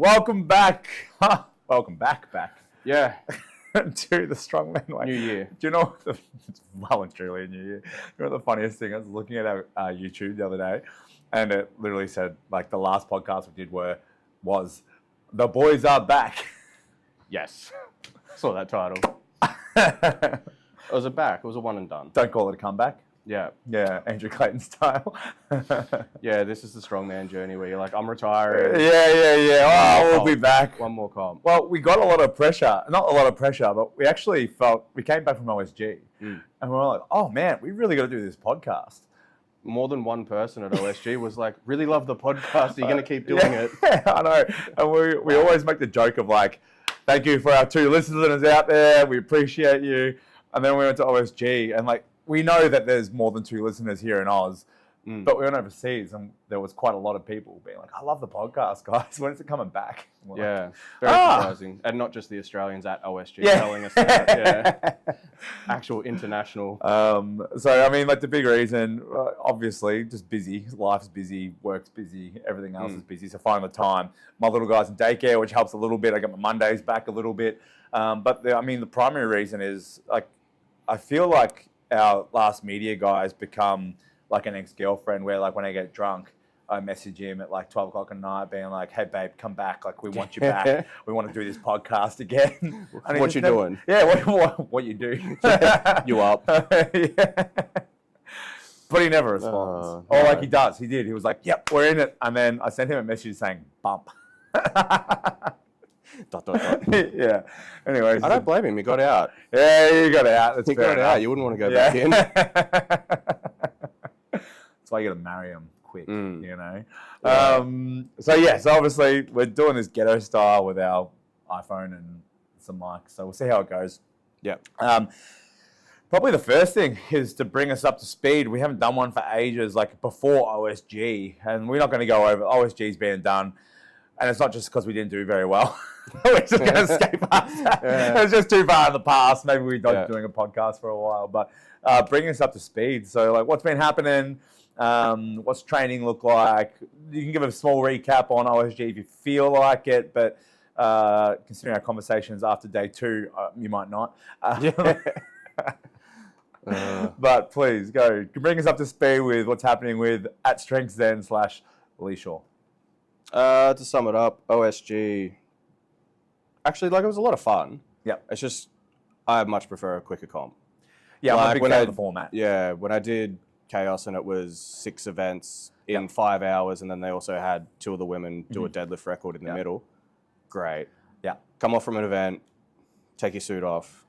Welcome back. Welcome back. Yeah. To the Strongman way. New year. Do you know what it's well and truly a new year. You know what the funniest thing? I was looking at our YouTube the other day, and it literally said, like, the last podcast we did was The Boys Are Back. Yes. Saw that title. It was a back. It was a one and done. Don't call it a comeback. Yeah. Yeah, Andrew Clayton style. Yeah, this is the strongman journey where you're like, I'm retiring. Yeah. Oh, we'll be back. One more comp. Well, we got a lot of pressure. Not a lot of pressure, but we actually felt, we came back from OSG and we were like, oh man, we really got to do this podcast. More than one person at OSG was like, really love the podcast. Are you going to keep doing it? Yeah, I know. And we always make the joke of like, thank you for our 2 listeners out there. We appreciate you. And then we went to OSG and like, we know that there's more than 2 listeners here in Oz, but we went overseas and there was quite a lot of people being like, I love the podcast, guys. When is it coming back? Yeah, very surprising. And not just the Australians at OSG telling us that. Yeah. Actual international. So, I mean, like the big reason, obviously, just busy. Life's busy, work's busy, everything else is busy. So finding the time. My little guy's in daycare, which helps a little bit. I got my Mondays back a little bit. But the primary reason is like, I feel like our last media guys become like an ex-girlfriend where like when I get drunk, I message him at like 12 o'clock at night being like, hey babe, come back. Like we want you back. We want to do this podcast again. And what you doing? Yeah, what you do. You up. Yeah. But he never responds. Or like he does. He did. He was like, yep, we're in it. And then I sent him a message saying, bump. ... Yeah. Anyways. I don't blame him. He got out. Yeah, you got out. That's he got out. You wouldn't want to go back in. That's why you got to marry him quick, you know. Yeah. So obviously we're doing this ghetto style with our iPhone and some mics. So we'll see how it goes. Yeah. Probably the first thing is to bring us up to speed. We haven't done one for ages, like before OSG, and we're not going to go over OSG's being done. And it's not just because we didn't do very well. We're just going to escape past that. Yeah. It's just too far in the past. Maybe we're not doing a podcast for a while. But bringing us up to speed. So, like, what's been happening? What's training look like? You can give a small recap on OSG if you feel like it. But considering our conversations after day 2, you might not. But please, go. Bring us up to speed with what's happening with @StrengthZen/Leeshaw. To sum it up, OSG, actually, like, it was a lot of fun. Yeah. It's just, I much prefer a quicker comp. Yeah, like I'm a big fan of the format. Yeah, when I did Chaos and it was 6 events in 5 hours, and then they also had 2 of the women do a deadlift record in the middle. Great. Yeah. Come off from an event, take your suit off,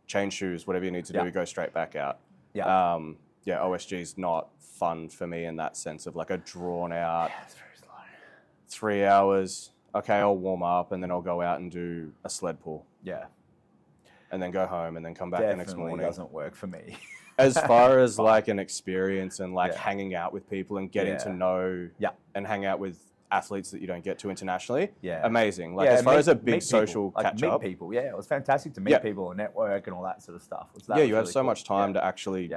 change shoes, whatever you need to do, go straight back out. Yeah. OSG's not fun for me in that sense of like a drawn out 3 hours. Okay, I'll warm up and then I'll go out and do a sled pull. Yeah. And then go home and then come back the next morning. Doesn't work for me. As far as like an experience and like hanging out with people and getting to know and hang out with athletes that you don't get to internationally, amazing. Like as far as a big social catch up. Meet people, it was fantastic to meet people and network and all that sort of stuff. You have so much time to actually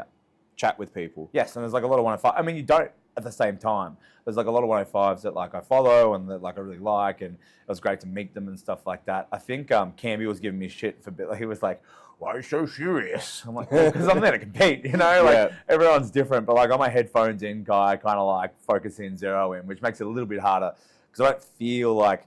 chat with people. Yes, and there's like a lot of 105. I mean, you don't at the same time. There's like a lot of 105s that like I follow and that like I really like, and it was great to meet them and stuff like that. I think Camby was giving me shit for a bit. Like, he was like, "Why are you so serious?" I'm like, "Because I'm there to compete, you know. Like everyone's different, but like on my headphones in, guy, kind of like focus in, zero in, which makes it a little bit harder because I don't feel like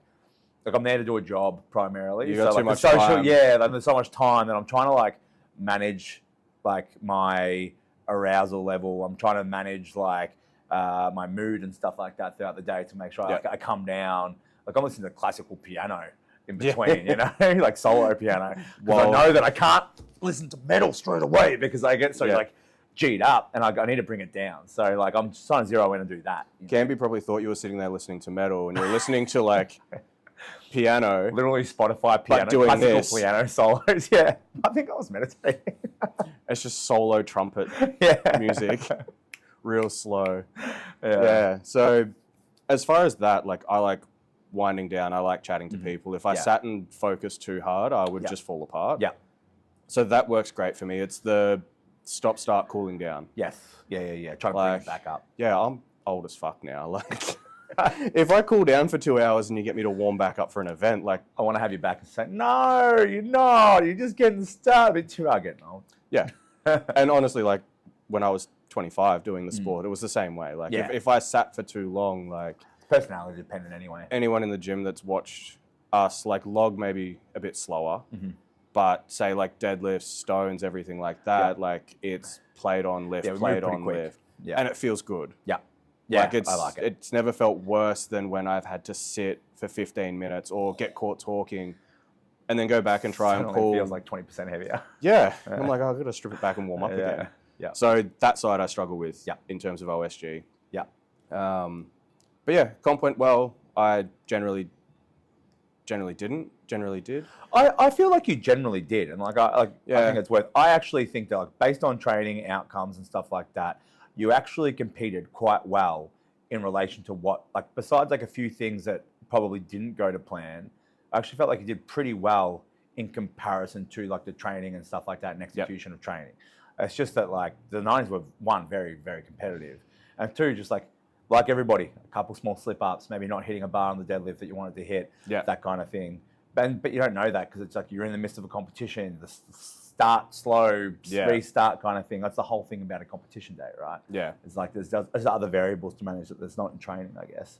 I'm there to do a job primarily. You got too much time. Yeah, like, there's so much time that I'm trying to like manage like my arousal level. I'm trying to manage like my mood and stuff like that throughout the day to make sure I come down. Like I'm listening to classical piano in between, you know, like solo piano. Because I know that I can't listen to metal straight away because I get so like G'd up and I need to bring it down. So like I'm just trying to zero in and do that. Camby probably thought you were sitting there listening to metal and you're listening to like piano. Literally Spotify piano, like doing classical this. piano solos. Yeah, I think I was meditating. It's just solo trumpet music. Real slow. Yeah. So as far as that, like I like winding down. I like chatting to people. If I sat and focused too hard, I would just fall apart. Yeah. So that works great for me. It's the stop, start, cooling down. Yes. Yeah. Trying to bring it back up. Yeah, I'm old as fuck now. Like If I cool down for 2 hours and you get me to warm back up for an event, like I want to have you back and say, no, you're not. You're just getting started. It's too hard getting old. yeah. And honestly, like when I was 25 doing the sport, it was the same way. Like if I sat for too long, like personality dependent anyway. Anyone in the gym that's watched us like log maybe a bit slower, but say like deadlifts, stones, everything like that, like it's played on lift, played on lift, and it feels good. Yeah. Yeah, like I like it. It's never felt worse than when I've had to sit for 15 minutes or get caught talking and then go back and try and pull. It feels like 20% heavier. Yeah. And I'm like, oh, I've got to strip it back and warm up again. Yeah. So that side I struggle with in terms of OSG. Yeah. But yeah, comp went well. I generally did. I feel like you generally did. And I think it's worth. I actually think that like based on training outcomes and stuff like that, you actually competed quite well in relation to what, like besides like a few things that probably didn't go to plan, I actually felt like you did pretty well in comparison to like the training and stuff like that and execution of training. It's just that like the 90s were one, very, very competitive. And two, just like everybody, a couple small slip ups, maybe not hitting a bar on the deadlift that you wanted to hit, that kind of thing. But you don't know that because it's like you're in the midst of a competition, the start slow, restart kind of thing. That's the whole thing about a competition day, right? Yeah. It's like there's other variables to manage that there's not in training, I guess.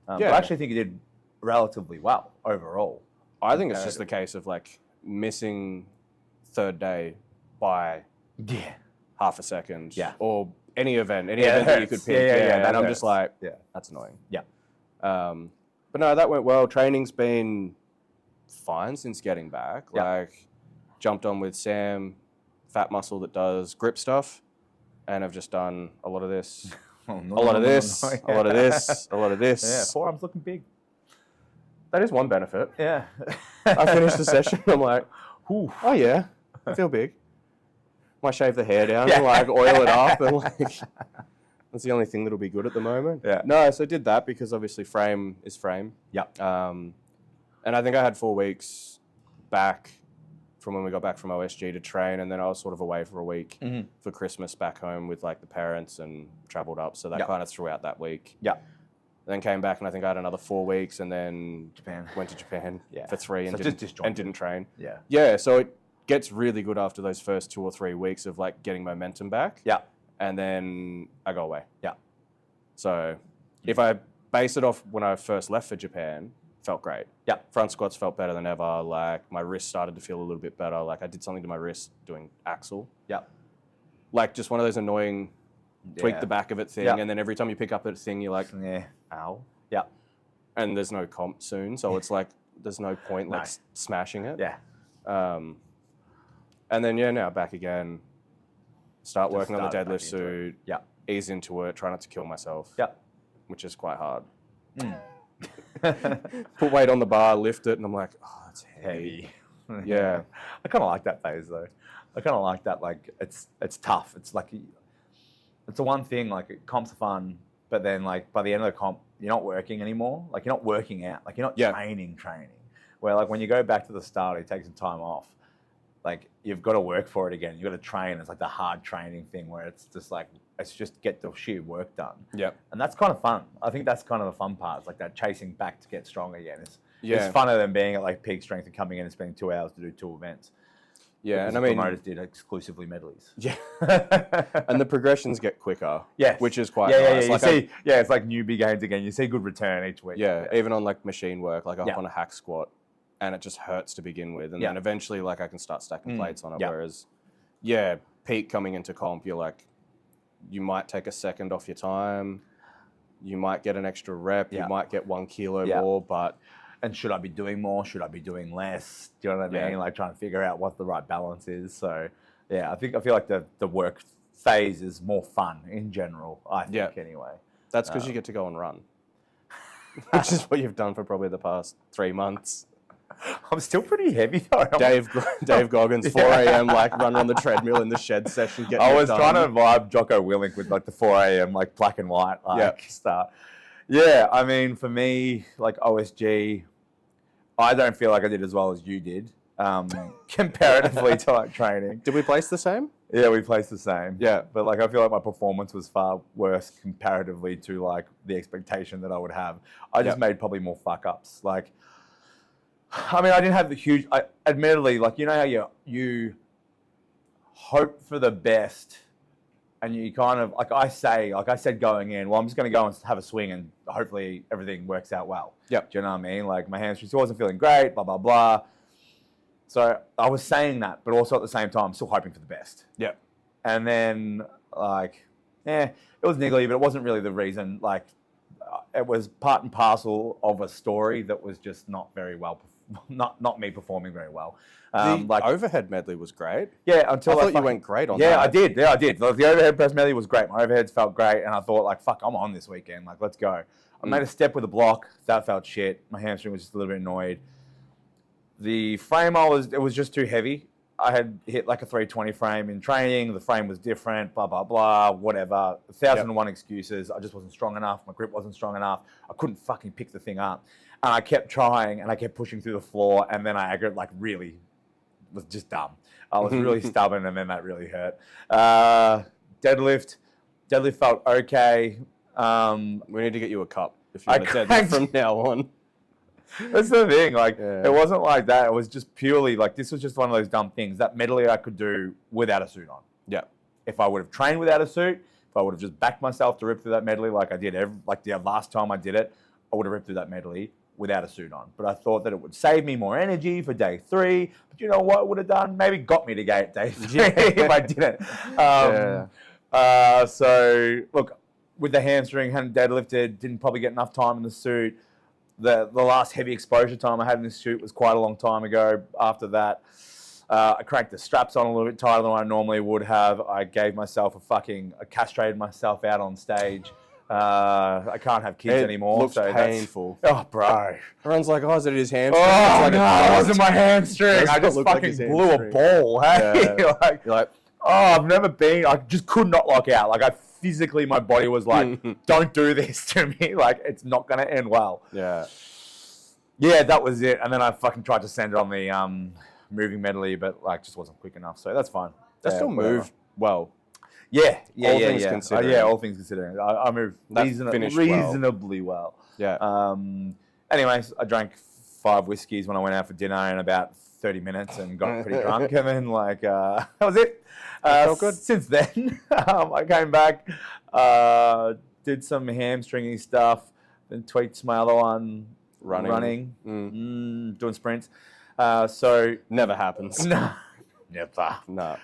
But I actually think you did relatively well overall. I think it's just the case of like missing third day by half a second or any event that you could pick. And I'm just like, that's annoying. Yeah. But no, that went well. Training's been fine since getting back. Like jumped on with Sam, Fat Muscle that does grip stuff, and I've just done a lot of this, a lot of this, a lot of this, a lot of this. Yeah, forearms looking big. That is one benefit. Yeah. I finished the session. I'm like, oh yeah, I feel big. Might shave the hair down and like oil it up, and like that's the only thing that'll be good at the moment. Yeah. No, so I did that because obviously frame is frame. Yep. And I think I had 4 weeks back from when we got back from OSG to train, and then I was sort of away for a week for Christmas back home with like the parents and travelled up, so that kind of threw out that week. Yeah. Then came back and I think I had another 4 weeks, and then went to Japan for 3 and didn't train. Yeah. Yeah, so it gets really good after those first 2 or 3 weeks of like getting momentum back. Yeah. And then I go away. Yeah. So if I base it off when I first left for Japan, felt great. Yeah. Front squats felt better than ever. Like my wrist started to feel a little bit better. Like I did something to my wrist doing axle. Yeah. Like just one of those annoying tweak the back of it thing. And then every time you pick up a thing, you're like, ow. Yeah. And there's no comp soon. So it's like, there's no point like smashing it. Yeah. And then, now back again. Start working on the deadlift suit. Yeah. Ease into it. Try not to kill myself. Yeah. Which is quite hard. Put weight on the bar, lift it, and I'm like, oh, it's heavy. Yeah. I kind of like that phase though. I kind of like that. Like it's tough. It's like it's the one thing. Like comps are fun, but then like by the end of the comp, you're not working anymore. Like you're not working out. Like you're not training. Where like when you go back to the start, you take some time off. Like you've got to work for it again. You've got to train. It's like the hard training thing where it's just like, it's just get the sheer work done. Yep. And that's kind of fun. I think that's kind of the fun part. It's like that chasing back to get strong again. It's funner than being at like peak strength and coming in and spending 2 hours to do 2 events. Yeah, because and I mean, promoters did exclusively medleys. Yeah, and the progressions get quicker. Yes, which is quite nice. Like it's like newbie gains again. You see good return each week. Yeah, even on like machine work, like up on a hack squat, and it just hurts to begin with, and then eventually like I can start stacking plates on it. Whereas, peak coming into comp, you're like, you might take a second off your time, you might get an extra rep, you might get 1 kilo more, but. And should I be doing more? Should I be doing less? Do you know what I mean? Like trying to figure out what the right balance is. So, I feel like the work phase is more fun in general. I think anyway. That's because you get to go and run, which is what you've done for probably the past 3 months. I'm still pretty heavy though. Dave Goggins, 4 a.m. like run on the treadmill in the shed session. I was trying to vibe Jocko Willink with like the 4 a.m. like black and white start. Yeah, I mean for me like OSG. I don't feel like I did as well as you did. comparatively to like training. Did we place the same? Yeah, we placed the same. Yeah. But like I feel like my performance was far worse comparatively to like the expectation that I would have. I just made probably more fuck ups. Like, I mean, I didn't have the huge. Admittedly, like you know how you hope for the best, and you kind of like I said going in. Well, I'm just going to go and have a swing, and hopefully everything works out well. Yep. Do you know what I mean? Like my hamstring still wasn't feeling great. Blah blah blah. So I was saying that, but also at the same time, still hoping for the best. Yep. And then like, it was niggly, but it wasn't really the reason. Like, it was part and parcel of a story that was just not very well. Not me performing very well. The like overhead medley was great. Yeah, until I thought you went great on that. Yeah, I did. Yeah, I did. Like, the overhead press medley was great. My overheads felt great, and I thought like, fuck, I'm on this weekend. Like, let's go. I made a step with a block. That felt shit. My hamstring was just a little bit annoyed. The frame it was just too heavy. I had hit like a 320 frame in training. The frame was different. Blah blah blah. Whatever. 1,001 excuses. I just wasn't strong enough. My grip wasn't strong enough. I couldn't fucking pick the thing up. And I kept trying, and I kept pushing through the floor, and then I like really was just dumb. I was really stubborn, and then that really hurt. Deadlift felt okay. We need to get you a cup if you want to deadlift from now on. That's the thing. Like, it wasn't like that. It was just purely like this was just one of those dumb things. That medley I could do without a suit on. Yeah. If I would have trained without a suit, if I would have just backed myself to rip through that medley like I did the last time I did it, I would have ripped through that medley without a suit on. But I thought that it would save me more energy for day 3. But you know what it would have done? Maybe got me to day 3 if I didn't. So, look, with the hamstring, hadn't deadlifted, didn't probably get enough time in the suit. The last heavy exposure time I had in this suit was quite a long time ago. After that, I cranked the straps on a little bit tighter than I normally would have. I gave myself I castrated myself out on stage. I can't have kids anymore. Looks painful. Oh, bro. Everyone's like, oh, is it his hamstring? Oh, like, no, it wasn't my hamstring. I just fucking blew a ball. Hey? Yeah. You're like, I've never been, I just could not lock out. Like, physically, my body was like, don't do this to me. Like, it's not going to end well. Yeah. Yeah, that was it. And then I fucking tried to send it on the moving medley, but like just wasn't quick enough. So that's fine. That still moved well. Yeah. All things considering. All things considering. I moved reasonably well. Yeah. Anyways, I drank 5 whiskeys when I went out for dinner in about 30 minutes and got pretty drunk. And then that was it. Felt good. Since then, I came back, did some hamstringy stuff, then tweaked my other one, running, doing sprints. So never happens. No, never. No.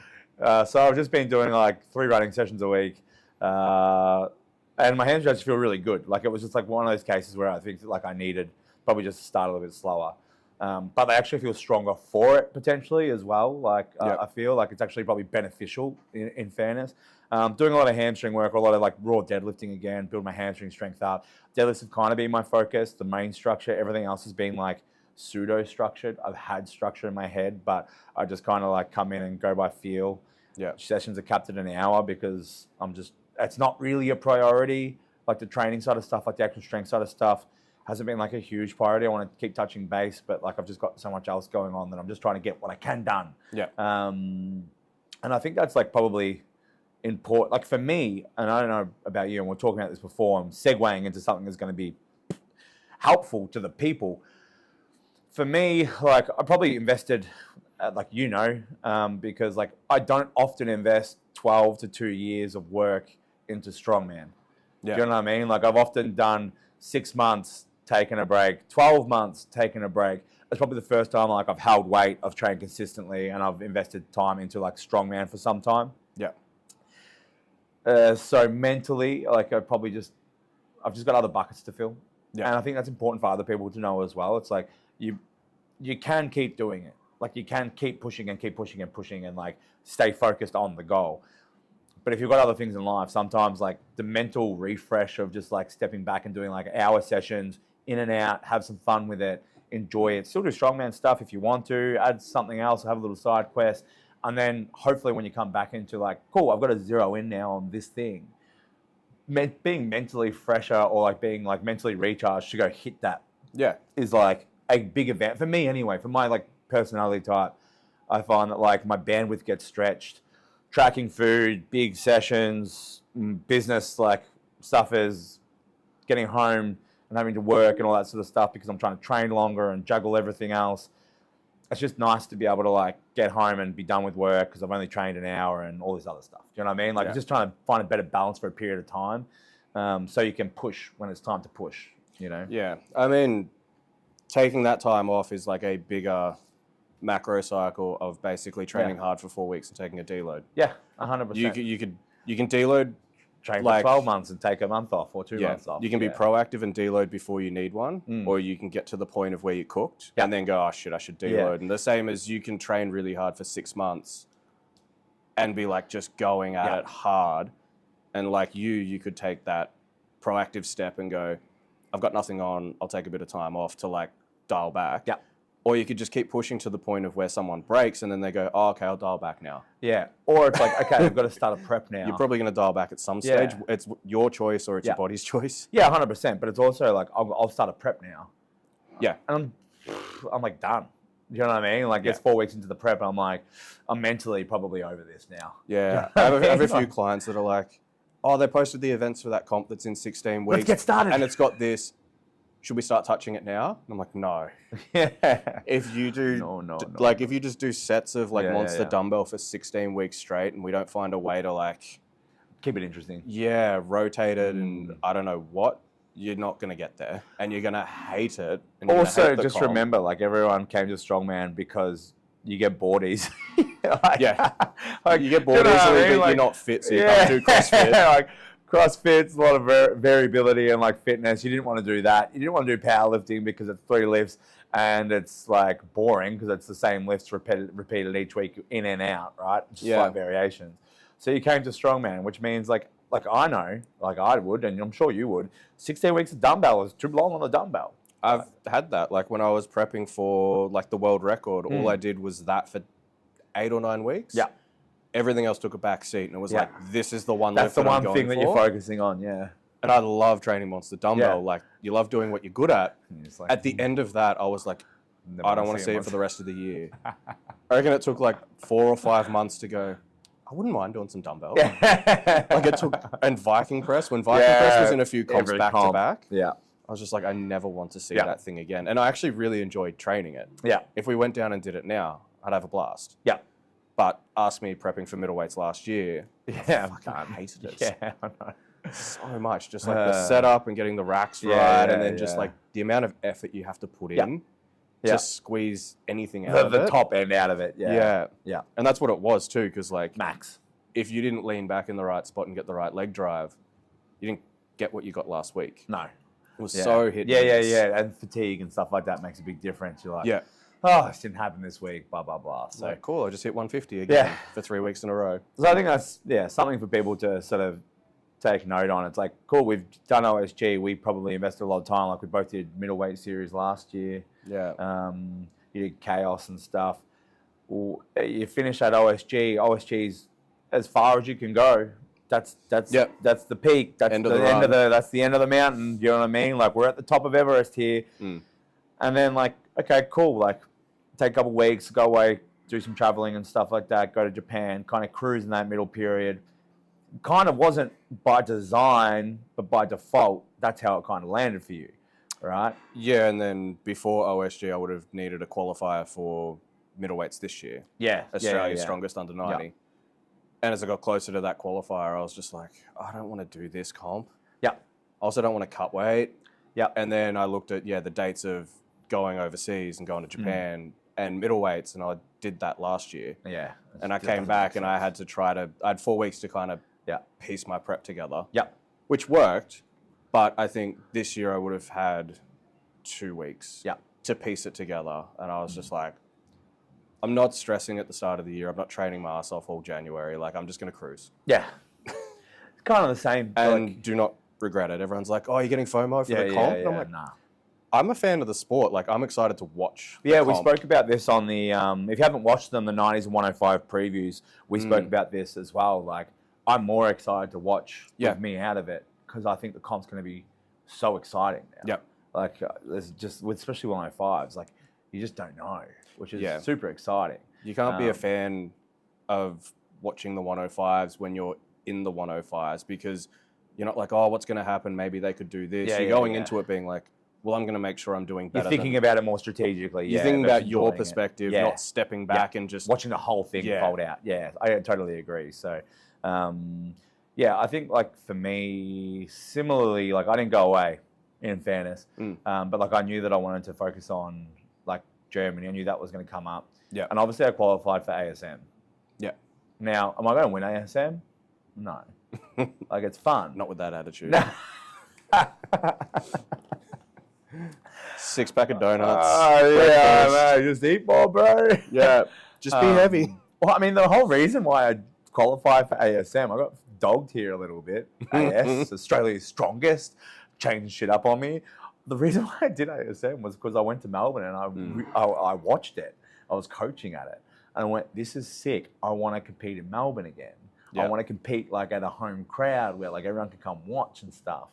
So I've just been doing like 3 running sessions a week, and my hamstrings actually feel really good. Like it was just like one of those cases where I think like I needed probably just to start a little bit slower. But they actually feel stronger for it potentially as well. Like I feel like it's actually probably beneficial in fairness. Doing a lot of hamstring work, a lot of like raw deadlifting again, build my hamstring strength up. Deadlifts have kind of been my focus, the main structure. Everything else has been like pseudo structured. I've had structure in my head, but I just kind of like come in and go by feel. Yeah. Sessions are capped at an hour because it's not really a priority. Like the training side of stuff, like the actual strength side of stuff hasn't been like a huge priority. I want to keep touching base, but like I've just got so much else going on that I'm just trying to get what I can done. Yeah. And I think that's like probably important. Like for me, and I don't know about you, and we're talking about this before, I'm segueing into something that's going to be helpful to the people. For me, like I probably invested, because like I don't often invest 12 to 2 years of work into strongman. Yeah. Do you know what I mean? Like I've often done 6 months, taken a break, 12 months, taken a break. It's probably the first time like I've held weight, I've trained consistently, and I've invested time into like strongman for some time. Yeah. So mentally, like I've just got other buckets to fill. Yeah. And I think that's important for other people to know as well. It's like you can keep doing it. Like you can keep pushing and keep pushing and pushing and like stay focused on the goal. But if you've got other things in life, sometimes like the mental refresh of just like stepping back and doing like hour sessions, in and out, have some fun with it, enjoy it. Still do strongman stuff if you want to, add something else, have a little side quest. And then hopefully when you come back into like, cool, I've got to zero in now on this thing. Being mentally fresher or like being like mentally recharged to go hit that Yeah. is like a big event for me anyway, for my like personality type, I find that like my bandwidth gets stretched. Tracking food, big sessions, business like stuff is getting home and having to work and all that sort of stuff because I'm trying to train longer and juggle everything else. It's just nice to be able to like get home and be done with work because I've only trained an hour and all this other stuff. Do you know what I mean? Like just trying to find a better balance for a period of time, so you can push when it's time to push. You know? Yeah, I mean, taking that time off is like a bigger macro cycle of basically training hard for 4 weeks and taking a deload. Yeah, 100%. You can deload. Train for 12 months and take a month off or 2 months off. You can be proactive and deload before you need one, or you can get to the point of where you cooked and then go, oh shit, I should deload. And the same as you can train really hard for 6 months and be like just going at it hard. And like you could take that proactive step and go, I've got nothing on, I'll take a bit of time off to like dial back. Yeah. Or you could just keep pushing to the point of where someone breaks and then they go, oh, okay, I'll dial back now. Yeah. Or it's like, okay, I've got to start a prep now. You're probably going to dial back at some stage. It's your choice or it's your body's choice. Yeah, 100%. But it's also like, I'll start a prep now. Yeah. And I'm like done. You know what I mean? Like it's 4 weeks into the prep and I'm like, I'm mentally probably over this now. Yeah. I have a few clients that are like, oh, they posted the events for that comp that's in 16 weeks. Let's get started. And it's got this. Should we start touching it now? And I'm like, no. If you do, if you just do sets of like monster dumbbell for 16 weeks straight and we don't find a way to like... keep it interesting. Yeah, rotate it and I don't know what, you're not going to get there. And you're going to hate it. And also, just remember, like everyone came to Strongman because you get bored easy. Like, you get bored easily, but you're not fit, so you can't do CrossFit. Like, CrossFit's a lot of variability and like fitness. You didn't want to do that. You didn't want to do powerlifting because it's 3 lifts and it's like boring because it's the same lifts repeated each week in and out, right? Just slight variations. So you came to Strongman, which means like I know, like I would, and I'm sure you would, 16 weeks of dumbbell is too long on the dumbbell. I've had that. Like when I was prepping for like the world record, all I did was that for 8 or 9 weeks. Yeah. Everything else took a back seat, and it was like, this is the one lift that I'm going for. That's the one thing that you're focusing on, And I love training monster dumbbell. Like, you love doing what you're good at. Like, at the end of that, I was like, I don't want to see it for the rest of the year. I reckon it took like 4 or 5 months to go, I wouldn't mind doing some dumbbell. Like it took, and Viking press, when Viking press was in a few comps back to back. Yeah. I was just like, I never want to see that thing again. And I actually really enjoyed training it. Yeah. If we went down and did it now, I'd have a blast. Yeah. But ask me prepping for middleweights last year, I fucking hated it. Yeah, I know. So much. Just like the setup and getting the racks right, and then just like the amount of effort you have to put in to squeeze anything out of it. The top end out of it. Yeah. And that's what it was too, because like max. If you didn't lean back in the right spot and get the right leg drive, you didn't get what you got last week. No. It was so hit. Yeah. And fatigue and stuff like that makes a big difference. You're like, oh, this didn't happen this week, blah, blah, blah. So cool, I just hit 150 again for 3 weeks in a row. So I think that's, something for people to sort of take note on. It's like, cool, we've done OSG. We probably invested a lot of time. Like we both did middleweight series last year. Yeah. You did Chaos and stuff. Well, you finish at OSG. OSG's as far as you can go. That's the peak. That's that's the end of the mountain. You know what I mean? Like we're at the top of Everest here. And then like, okay, cool. Like take a couple of weeks, go away, do some traveling and stuff like that, go to Japan, kind of cruise in that middle period. Kind of wasn't by design, but by default, that's how it kind of landed for you, right? Yeah, and then before OSG, I would have needed a qualifier for middleweights this year. Yeah. Australia's strongest under 90. Yeah. And as I got closer to that qualifier, I was just like, I don't want to do this comp. Yeah. I also don't want to cut weight. Yeah. And then I looked at, the dates of going overseas and going to Japan and middleweights, and I did that last year. Yeah. And I came back and I had to I had 4 weeks to kind of piece my prep together. Yeah. Which worked, but I think this year I would have had 2 weeks to piece it together. And I was just like, I'm not stressing at the start of the year. I'm not training my ass off all January. Like, I'm just going to cruise. Yeah. It's kind of the same. And do not regret it. Everyone's like, oh, you're getting FOMO for the comp? And I'm like, nah. I'm a fan of the sport. Like, I'm excited to watch the comp. We spoke about this on the, if you haven't watched them, the 90s and 105 previews, we spoke about this as well. Like, I'm more excited to watch with me out of it because I think the comp's going to be so exciting now. Yep. Like, there's just, especially 105s, like, you just don't know. which is super exciting. You can't be a fan of watching the 105s when you're in the 105s because you're not like, oh, what's going to happen? Maybe they could do this. You're going into it being like, well, I'm going to make sure I'm doing better. You're thinking about it more strategically. You're thinking about your perspective, not stepping back and just... watching the whole thing fold out. Yeah, I totally agree. So, I think like for me, similarly, like I didn't go away, in fairness. But like I knew that I wanted to focus on like Germany. I knew that was going to come up. Yeah. And obviously I qualified for ASM. Yeah. Now, am I going to win ASM? No. Like it's fun. Not with that attitude. 6-pack of donuts. Oh, yeah, just eat more, bro. Yeah, just be heavy. Well, I mean, the whole reason why I qualified for ASM, I got dogged here a little bit. AS, Australia's strongest, changed shit up on me. The reason why I did ASM was because I went to Melbourne and I watched it. I was coaching at it. And I went, this is sick. I want to compete in Melbourne again. Yep. I want to compete like at a home crowd where like everyone can come watch and stuff.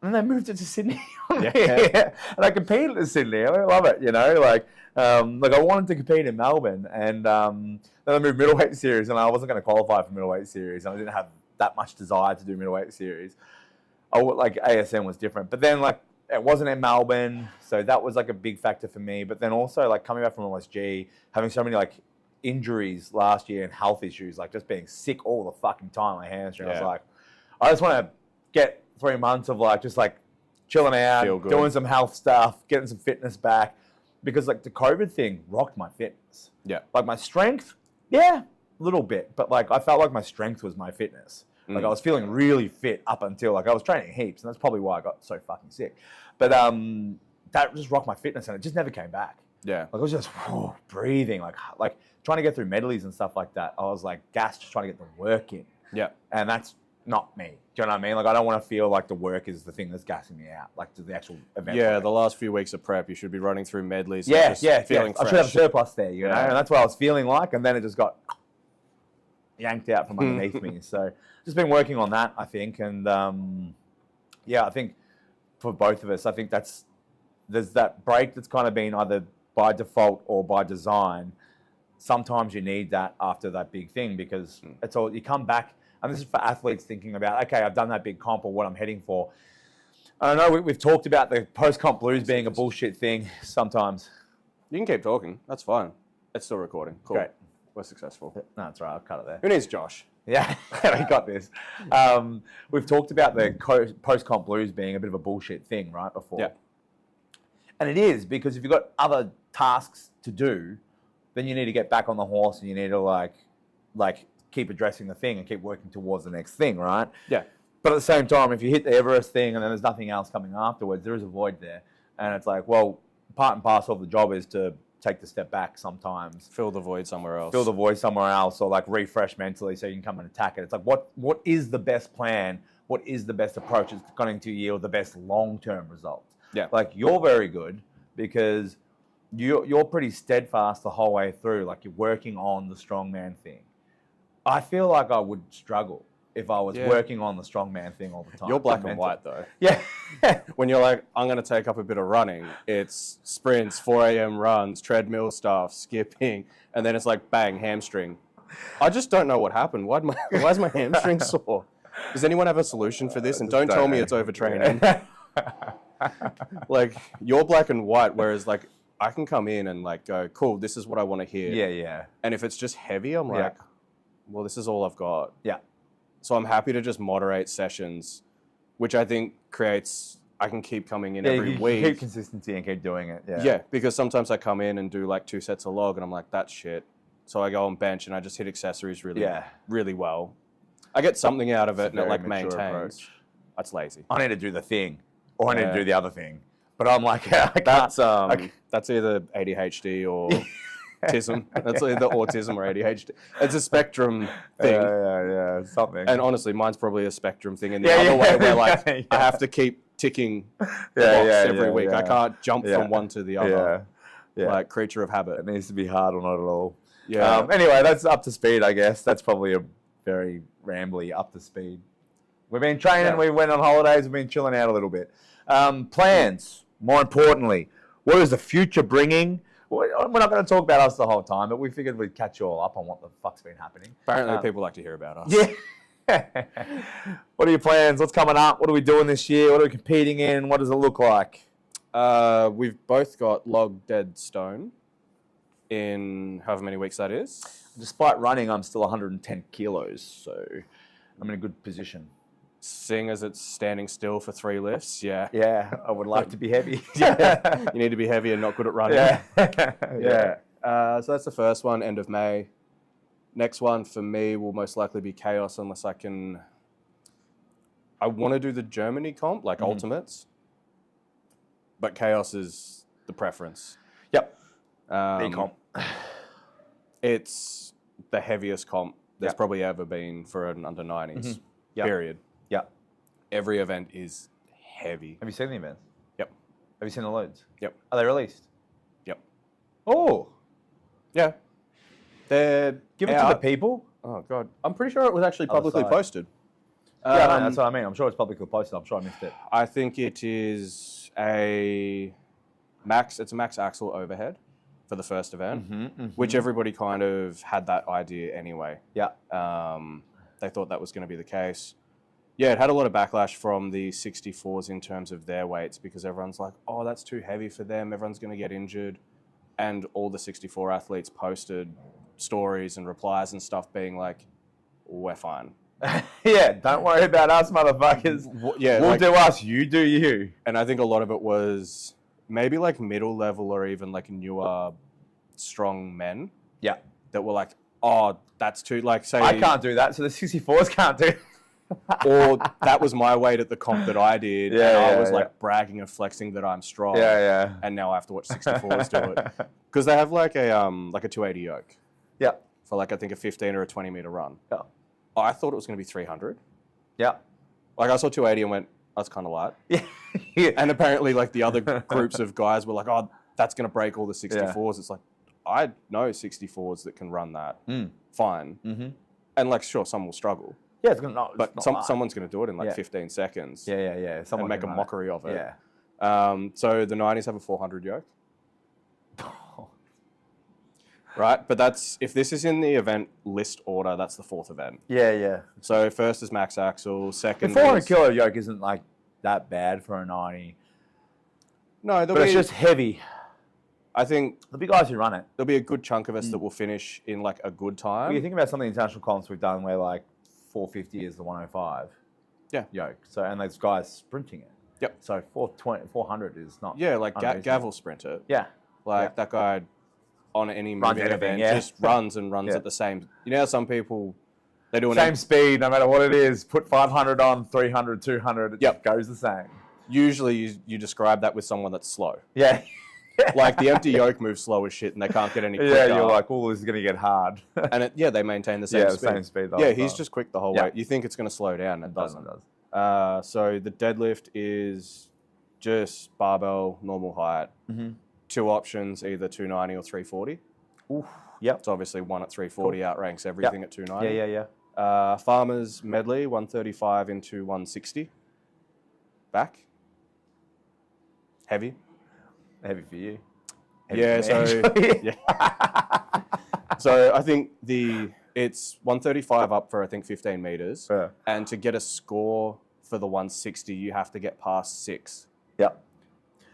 And then they moved it to Sydney. And I competed in Sydney. I love it, you know. Like I wanted to compete in Melbourne, and then I moved middleweight series, and I wasn't going to qualify for middleweight series. And I didn't have that much desire to do middleweight series. Like ASM was different, but then like it wasn't in Melbourne, so that was like a big factor for me. But then also like coming back from OSG, having so many like injuries last year and health issues, like just being sick all the fucking time, my hamstring. I was like, I just want to get 3 months of like just like chilling out, doing some health stuff, getting some fitness back, because like the COVID thing rocked my fitness. Yeah, like my strength, a little bit, but like I felt like my strength was my fitness. Like I was feeling really fit up until like I was training heaps, and that's probably why I got so fucking sick. But that just rocked my fitness, and it just never came back. Yeah, like I was just breathing, like trying to get through medleys and stuff like that. I was like gassed, just trying to get the work in. Yeah, and that's not me. Do you know what I mean? Like I don't want to feel like the work is the thing that's gassing me out, like to the actual event. Yeah, the last few weeks of prep, you should be running through medleys. Feeling fresh. I should have a surplus there, you know, and that's what I was feeling like, and then it just got yanked out from underneath me. So just been working on that, I think, and I think for both of us, I think there's that break that's kind of been either by default or by design. Sometimes you need that after that big thing because it's all you come back. And this is for athletes thinking about, okay, I've done that big comp or what I'm heading for. I know we've talked about the post-comp blues being a bullshit thing sometimes. You can keep talking. That's fine. It's still recording. Cool. Great. We're successful. No, that's right. I'll cut it there. Who needs Josh? Yeah, we got this. We've talked about the post-comp blues being a bit of a bullshit thing, right, before. Yeah. And it is, because if you've got other tasks to do, then you need to get back on the horse and you need to like keep addressing the thing and keep working towards the next thing, right? Yeah. But at the same time, if you hit the Everest thing and then there's nothing else coming afterwards, there is a void there. And it's like, well, part and parcel of the job is to take the step back sometimes. Fill the void somewhere else. Fill the void somewhere else, or like refresh mentally so you can come and attack it. It's like, what is the best plan? What is the best approach that's going to yield the best long-term results? Yeah. Like you're very good because you're pretty steadfast the whole way through. Like you're working on the strongman thing. I feel like I would struggle if I was working on the strongman thing all the time. You're black and white though. Yeah. When you're like, I'm going to take up a bit of running, it's sprints, 4 a.m. runs, treadmill stuff, skipping, and then it's like, bang, hamstring. I just don't know what happened. Why is my hamstring sore? Does anyone have a solution for this? And don't tell me it's overtraining. Like, you're black and white, whereas like, I can come in and like go, cool, this is what I want to hear. Yeah, yeah. And if it's just heavy, I'm like, well, this is all I've got. Yeah. So I'm happy to just moderate sessions, which I think creates, I can keep coming in every week. Keep consistency and keep doing it. Yeah. Yeah, because sometimes I come in and do like 2 sets of log and I'm like, that's shit. So I go on bench and I just hit accessories really well. I get something out of it and it like maintains. Approach. That's lazy. I need to do the thing or I need to do the other thing. But I'm like, that's either ADHD or autism. That's either autism or ADHD. It's a spectrum thing. Yeah, something. And honestly, mine's probably a spectrum thing in the other way where like I have to keep ticking the box every week. I can't jump from one to the other. Yeah. Like creature of habit. It needs to be hard or not at all. Yeah. Anyway, that's up to speed, I guess. That's probably a very rambly up to speed. We've been training. We went on holidays. We've been chilling out a little bit. Plans. More importantly, what is the future bringing? We're not going to talk about us the whole time, but we figured we'd catch you all up on what the fuck's been happening. Apparently, people like to hear about us. Yeah. What are your plans? What's coming up? What are we doing this year? What are we competing in? What does it look like? We've both got log dead stone in however many weeks that is. Despite running, I'm still 110 kilos, so I'm in a good position. Seeing as it's standing still for 3 lifts, yeah. Yeah, I would like to be heavy. Yeah. You need to be heavy and not good at running. Yeah. Yeah. So that's the first one, end of May. Next one for me will most likely be Chaos unless I can... I want to do the Germany comp, like Ultimates. But Chaos is the preference. Yep. The comp. It's the heaviest comp there's probably ever been for an under 90s. Yep. Period. Yeah. Every event is heavy. Have you seen the events? Yep. Have you seen the loads? Yep. Are they released? Yep. Oh. Yeah. They're Give it to the people. Oh, God. I'm pretty sure it was actually publicly posted. Yeah, no, that's what I mean. I'm sure it's publicly posted. I'm sure I missed it. I think it is it's a max axle overhead for the first event, which everybody kind of had that idea anyway. Yeah. They thought that was going to be the case. Yeah, it had a lot of backlash from the 64s in terms of their weights because everyone's like, oh, that's too heavy for them. Everyone's going to get injured. And all the 64 athletes posted stories and replies and stuff being like, we're fine. Yeah, don't worry about us, motherfuckers. Yeah, we'll do us, you do you. And I think a lot of it was maybe like middle level or even like newer strong men. Yeah. That were like, oh, that's too, like, say... I can't do that, so the 64s can't do it. Or that was my weight at the comp that I did, and I was like bragging and flexing that I'm strong. Yeah, yeah. And now I have to watch 64s do it. Because they have like a 280 yoke. Yeah. For like, I think a 15 or a 20 meter run. Yeah. I thought it was going to be 300. Yeah. Like I saw 280 and went, that's kind of light. Yeah. And apparently like the other groups of guys were like, oh, that's going to break all the 64s. Yeah. It's like, I know 64s that can run that fine. And like, sure, some will struggle. Yeah, it's gonna not. But someone's going to do it in like 15 seconds. Yeah. Someone and make a mockery of it. Yeah. So the 90s have a 400 yoke. Right, but that's if this is in the event list order, that's the 4th event. Yeah. So first is max axle, second. The 400 kilo yoke isn't like that bad for a 90. No, but it's just heavy. I think the big guys who run it. There'll be a good chunk of us that will finish in like a good time. Well, you think about some of the international comps we've done where like 450 is the 105. Yeah. Yoke. So and those guys sprinting it. Yep. So 400 is not. Yeah, like Gav will sprint it. Yeah. Like that guy on any moving event just runs at the same. You know how some people they do same speed no matter what it is. Put 500 on 300, 200. It just goes the same. Usually you describe that with someone that's slow. Yeah. Like the empty yoke moves slow as shit and they can't get any quicker. Yeah, you're like, oh, this is going to get hard. And they maintain the same speed. The same speed. He's just quick the whole way. You think it's going to slow down, it doesn't. It does. So the deadlift is just barbell, normal height. 2 options, either 290 or 340. Oof. Yep. It's obviously one at 340 outranks everything at 290. Yeah. Farmers medley, 135 into 160. Back. Heavy. Heavy for you. So I think it's 135 up for I think 15 meters, and to get a score for the 160, you have to get past 6. Yep.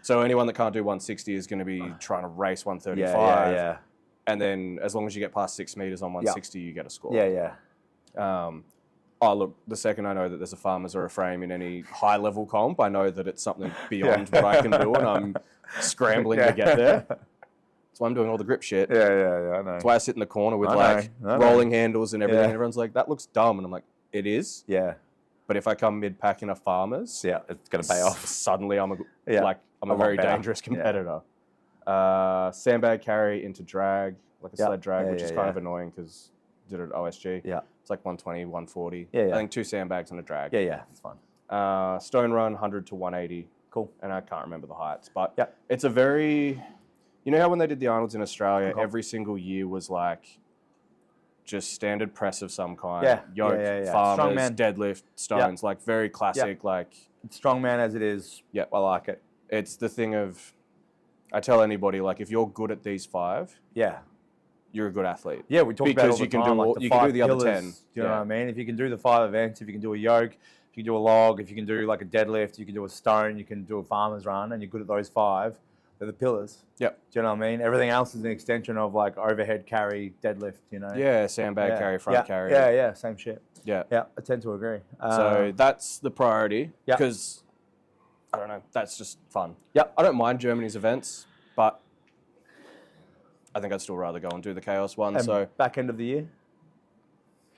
So anyone that can't do 160 is going to be trying to race 135. Yeah. And then as long as you get past 6 meters on 160, you get a score. Yeah. Oh, look, the second I know that there's a farmers or a frame in any high-level comp, I know that it's something beyond what I can do, and I'm scrambling to get there. That's why I'm doing all the grip shit. Yeah, I know. That's why I sit in the corner with rolling handles and everything, and everyone's like, that looks dumb. And I'm like, it is. Yeah. But if I come mid-pack in a farmers, it's going to pay off. Suddenly I'm a very dangerous competitor. Sandbag carry into drag, like a sled drag, which is kind of annoying because I did it at OSG. Yeah. It's like 120, 140. Yeah. I think 2 sandbags and a drag. Yeah, it's fun. Stone run, 100 to 180. Cool. And I can't remember the heights, but it's a very, you know how when they did the Arnolds in Australia, every single year was like just standard press of some kind. Yoke, farmers, strongman, deadlift, stones, like very classic, like. Strongman as it is. Yeah. I like it. It's the thing of, I tell anybody, like, if you're good at these 5, Yeah. you're a good athlete. Yeah, we talk about it all because the you can time, do like the you can do 5 the other pillars, 10. Do you know what I mean? If you can do the 5 events, if you can do a yoke, if you can do a log, if you can do like a deadlift, you can do a stone, you can do a farmer's run, and you're good at those 5, they're the pillars. Yep. Do you know what I mean? Everything else is an extension of like overhead carry, deadlift, you know? Yeah, sandbag carry, front carry. Yeah, same shit. Yeah. Yeah, I tend to agree. So that's the priority Yeah. because, I don't know, that's just fun. Yep. I don't mind Germany's events, but I think I'd still rather go and do the Chaos one. And so back end of the year?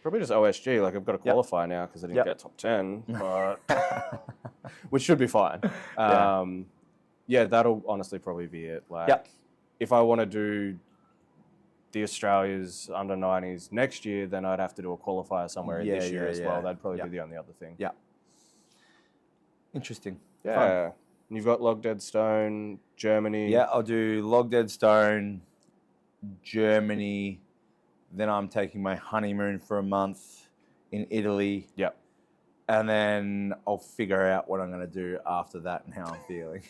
probably just OSG. Like, I've got to qualify now because I didn't get top 10, but which should be fine. Yeah, that'll honestly probably be it. Like, if I want to do the Australia's under 90s next year, then I'd have to do a qualifier somewhere this year as well. That'd probably be the only other thing. Yeah. Interesting. Yeah. Fun. And you've got Log Dead Stone, Germany. Yeah, I'll do Log Dead Stone, Germany. Then I'm taking my honeymoon for a month in Italy. Yep. And then I'll figure out what I'm going to do after that and how I'm feeling.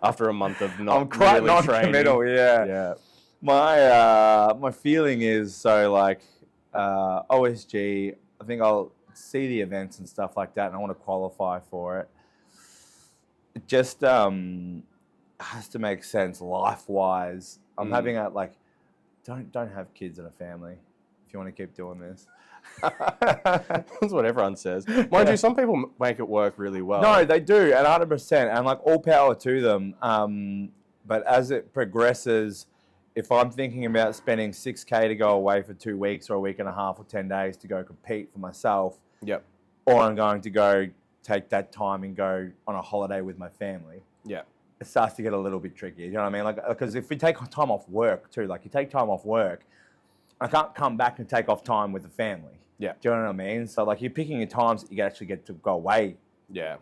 After a month of not I'm quite really non-committal, training. yeah. My feeling is OSG. I think I'll see the events and stuff like that, and I want to qualify for it. It just has to make sense life-wise. I'm having don't have kids and a family if you want to keep doing this. That's what everyone says. Mind you, some people make it work really well. No, they do, and 100%, and like all power to them. But as it progresses, if I'm thinking about spending $6,000 to go away for 2 weeks or a week and a half or 10 days to go compete for myself, or I'm going to go take that time and go on a holiday with my family, it starts to get a little bit tricky. You know what I mean? Like, because if we take time off work too, like you take time off work, I can't come back and take off time with the family. Yeah. Do you know what I mean? So like you're picking your times that you actually get to go away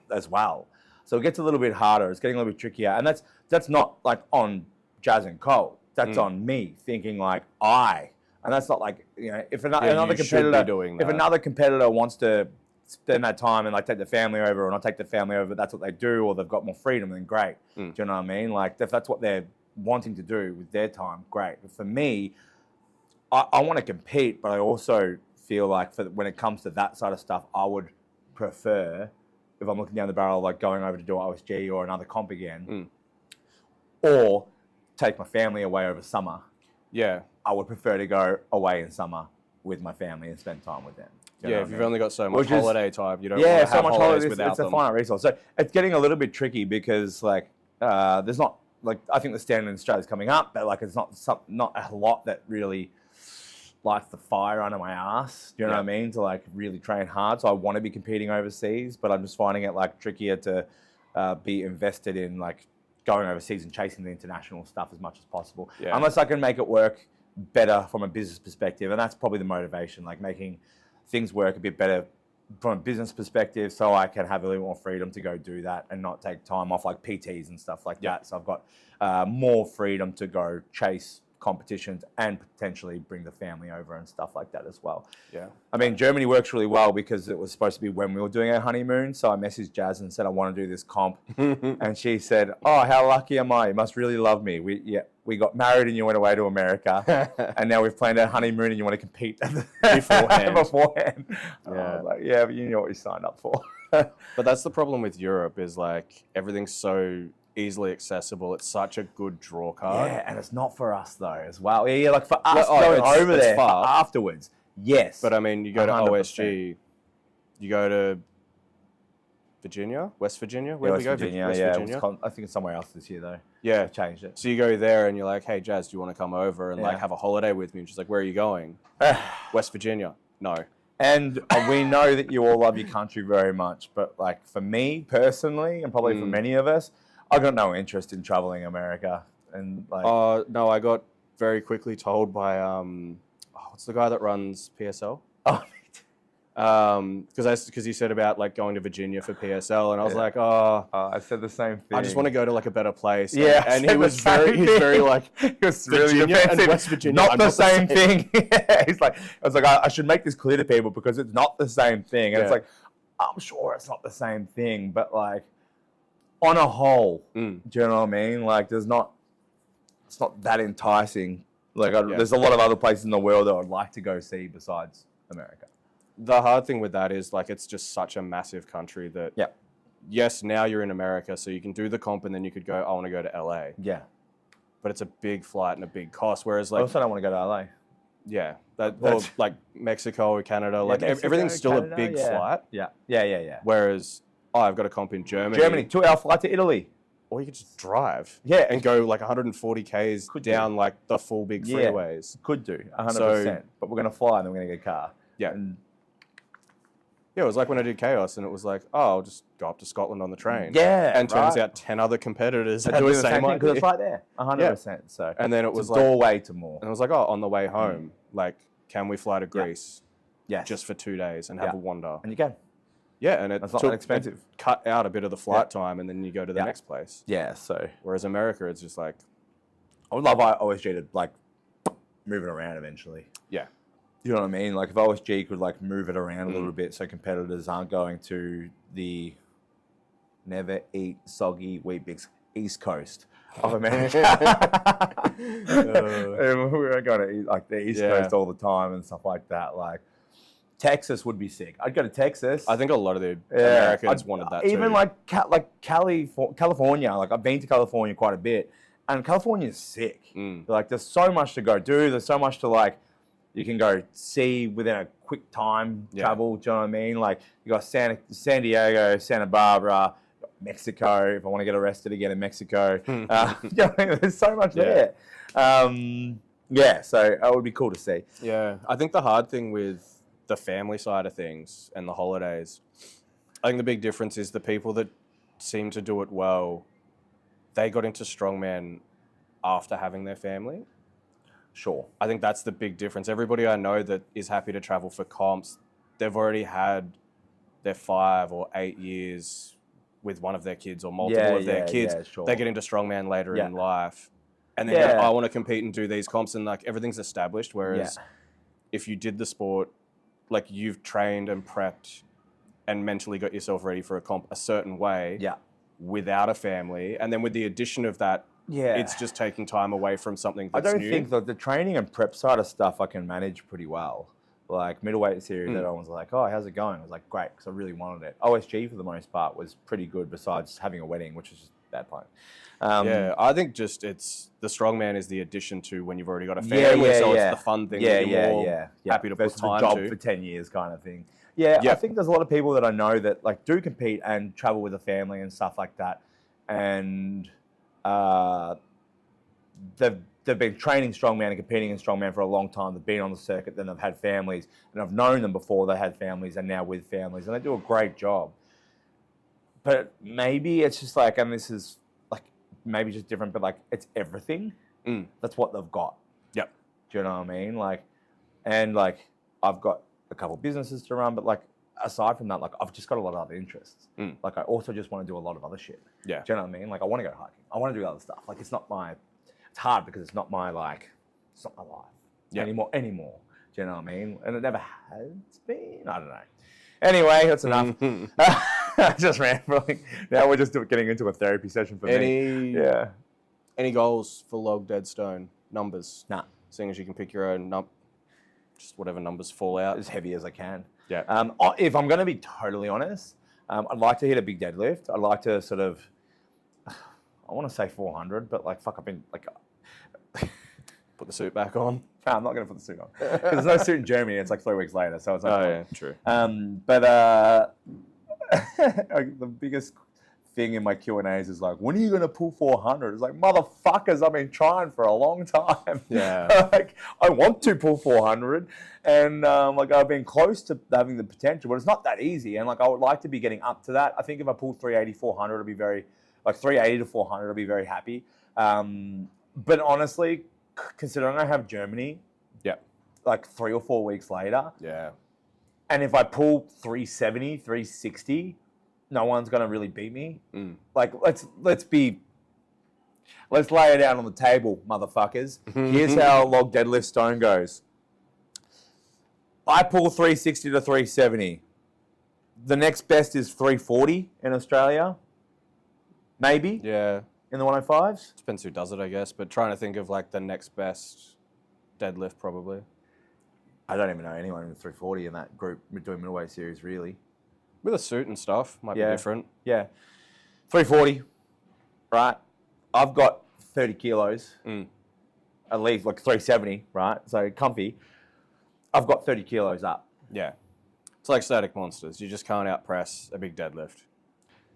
as well. So it gets a little bit harder. It's getting a little bit trickier. And that's not like on Jazz and Cole. That's on me thinking like and that's not like, you know, if another competitor wants to spend that time and like take the family over or not take the family over, that's what they do, or they've got more freedom, then great. Do you know what I mean? Like if that's what they're wanting to do with their time, great. But for me, I want to compete, but I also feel like when it comes to that side of stuff, I would prefer, if I'm looking down the barrel, like going over to do OSG or another comp again, or take my family away over summer. Yeah. I would prefer to go away in summer with my family and spend time with them. If you've only got so much holiday time, you don't want to have so much holidays without them. It's a finite resource. So it's getting a little bit tricky because like there's not, like, I think the standard in Australia is coming up, but like it's not a lot that really lights the fire under my ass. Do you know what I mean? To like really train hard. So I want to be competing overseas, but I'm just finding it like trickier to be invested in like going overseas and chasing the international stuff as much as possible. Yeah. Unless I can make it work better from a business perspective. And that's probably the motivation, like making things work a bit better from a business perspective so I can have a little more freedom to go do that and not take time off like PTs and stuff like that. So I've got more freedom to go chase competitions and potentially bring the family over and stuff like that as well. Yeah. I mean, Germany works really well because it was supposed to be when we were doing our honeymoon. So I messaged Jazz and said, I want to do this comp. And she said, oh, how lucky am I? You must really love me. We got married and you went away to America. And now we've planned our honeymoon and you want to compete beforehand. Yeah. I was like, yeah, but you know what you signed up for. But that's the problem with Europe is like everything's so easily accessible. It's such a good draw card. Yeah, and it's not for us though as well. Yeah, like for us going over there far afterwards, yes. But I mean, you go to 100%. OSG, you go to Virginia, West Virginia. Where did we go? Virginia, West Virginia? I think it's somewhere else this year though. Yeah, they've changed it. So you go there and you're like, hey Jazz, do you want to come over and like have a holiday with me? And she's like, where are you going? West Virginia. No. And we know that you all love your country very much, but like for me personally, and probably for many of us, I got no interest in traveling America. And like, no, I got very quickly told by what's the guy that runs PSL? Because he said about like going to Virginia for PSL, and I was like, I said the same thing. I just want to go to like a better place. Yeah, and he was very like, he was really defensive. And West Virginia, not the same thing. He's like, I was like, I should make this clear to people because it's not the same thing. And it's like, I'm sure it's not the same thing, but like on a whole, do you know what I mean? Like, there's not it's not that enticing. Like, there's a lot of other places in the world that I'd like to go see besides America. The hard thing with that is, like, it's just such a massive country that, yes, now you're in America, so you can do the comp and then you could go, I want to go to LA. Yeah. But it's a big flight and a big cost. Whereas, like, I also don't want to go to LA. Yeah. Or, like, Mexico or Canada. Like, everything's still Canada, a big flight. Yeah. Whereas, I've got a comp in Germany. 2-hour flight to Italy. Or you could just drive. Yeah. And go, like, 140 Ks down, like, the full big freeways. Could do, 100%. But we're going to fly and then we're going to get a car. Yeah. And yeah, it was like when I did Chaos, and it was like, oh, I'll just go up to Scotland on the train. Yeah, and turns out 10 other competitors are doing the same thing because it's right there, 100%. So, and then it was a like doorway to more. And it was like, oh, on the way home, like, can we fly to Greece? Yeah, just for 2 days and have a wander. And you can. Yeah, and it's not that expensive. It cut out a bit of the flight time, and then you go to the next place. Yeah. So, whereas America, it's just like, I would love OSG to like move it around eventually. Yeah. You know what I mean? Like if OSG could like move it around a little bit so competitors aren't going to the never eat soggy Weet-Bix East Coast of America. We're going to eat like the East Coast all the time and stuff like that. Like Texas would be sick. I'd go to Texas. I think a lot of the Americans wanted that even too. like California. Like I've been to California quite a bit, and California is sick. Like there's so much to go do. There's so much to like. You can go see within a quick time travel. Do you know what I mean? Like you got San Diego, Santa Barbara, Mexico. If I want to get arrested again in Mexico, you know, there's so much there. So it would be cool to see. Yeah, I think the hard thing with the family side of things and the holidays, I think the big difference is the people that seem to do it well, they got into strongman after having their family. Sure. I think that's the big difference. Everybody I know that is happy to travel for comps, they've already had their 5 or 8 years with one of their kids or multiple of their kids. Yeah, sure. They get into strongman later in life. And then I want to compete and do these comps, and like everything's established. Whereas if you did the sport, like you've trained and prepped and mentally got yourself ready for a comp a certain way without a family. And then with the addition of that, it's just taking time away from something that's new. I don't think that the training and prep side of stuff I can manage pretty well. Like middleweight series, everyone's like, oh, how's it going? I was like, great, because I really wanted it. OSG, for the most part, was pretty good besides having a wedding, which is just a bad point. I think just it's the strongman is the addition to when you've already got a family, so it's the fun thing that you're more happy to put time job to. For 10 years kind of thing. I think there's a lot of people that I know that like do compete and travel with a family and stuff like that. And they've been training strongman and competing in strongman for a long time. They've been on the circuit, then they've had families, and I've known them before they had families and now with families, and they do a great job. But maybe it's just like, and this is like maybe just different, but like it's everything. That's what they've got. Yep. Do you know what I mean? Like, and like I've got a couple of businesses to run, but like aside from that, like I've just got a lot of other interests. Like I also just want to do a lot of other shit. Yeah. Do you know what I mean? Like I want to go hiking. I want to do other stuff. Like it's hard because it's not my like, it's not my life anymore. Do you know what I mean? And it never has been. I don't know. Anyway, that's enough. Just rambling. Now we're just getting into a therapy session for me. Any goals for Log Dead Stone? Numbers? Nah. Seeing as you can pick your own just whatever numbers fall out. As heavy as I can. Yeah. If I'm going to be totally honest, I'd like to hit a big deadlift. I'd like to sort of, I want to say 400, but like, fuck, I've been like... Put the suit back on. No, I'm not going to put the suit on. Because there's no suit in Germany. It's like 3 weeks later. So it's like... Oh, yeah, true. But the biggest thing in my Q&As is like, when are you going to pull 400? It's like, motherfuckers, I've been trying for a long time. Yeah. Like, I want to pull 400. And like, I've been close to having the potential, but it's not that easy. And like, I would like to be getting up to that. I think if I pull 380, 400, it'll be very... Like 380 to 400, I'll be very happy. But honestly, considering I have Germany, like 3 or 4 weeks later, and if I pull 370, 360, no one's gonna really beat me. Like let's lay it out on the table, motherfuckers. Here's how log deadlift stone goes. I pull 360 to 370. The next best is 340 in Australia. Maybe. Yeah. in the 105s? Depends who does it, I guess. But trying to think of like the next best deadlift, probably. I don't even know anyone in the 340 in that group doing middleweight series, really. With a suit and stuff, might be different. Yeah. 340, right? I've got 30 kilos, at least like 370, right? So comfy. I've got 30 kilos up. Yeah. It's like static monsters. You just can't outpress a big deadlift.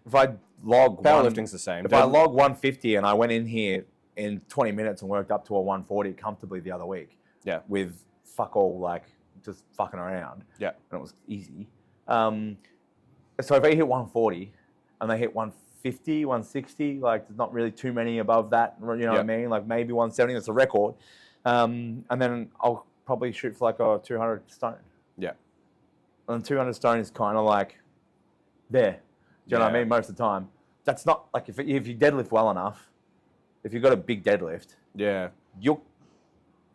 If I log powerlifting's the same. If I log 150 and I went in here in 20 minutes and worked up to a 140 comfortably the other week, with fuck all, like just fucking around, and it was easy. So if they hit 140 and they hit 150, 160, like there's not really too many above that, you know what I mean? Like maybe 170, that's a record. And then I'll probably shoot for like a 200 stone. Yeah. And 200 stone is kind of like there. Do you know what I mean? Most of the time. That's not, like if you deadlift well enough, if you've got a big deadlift, you're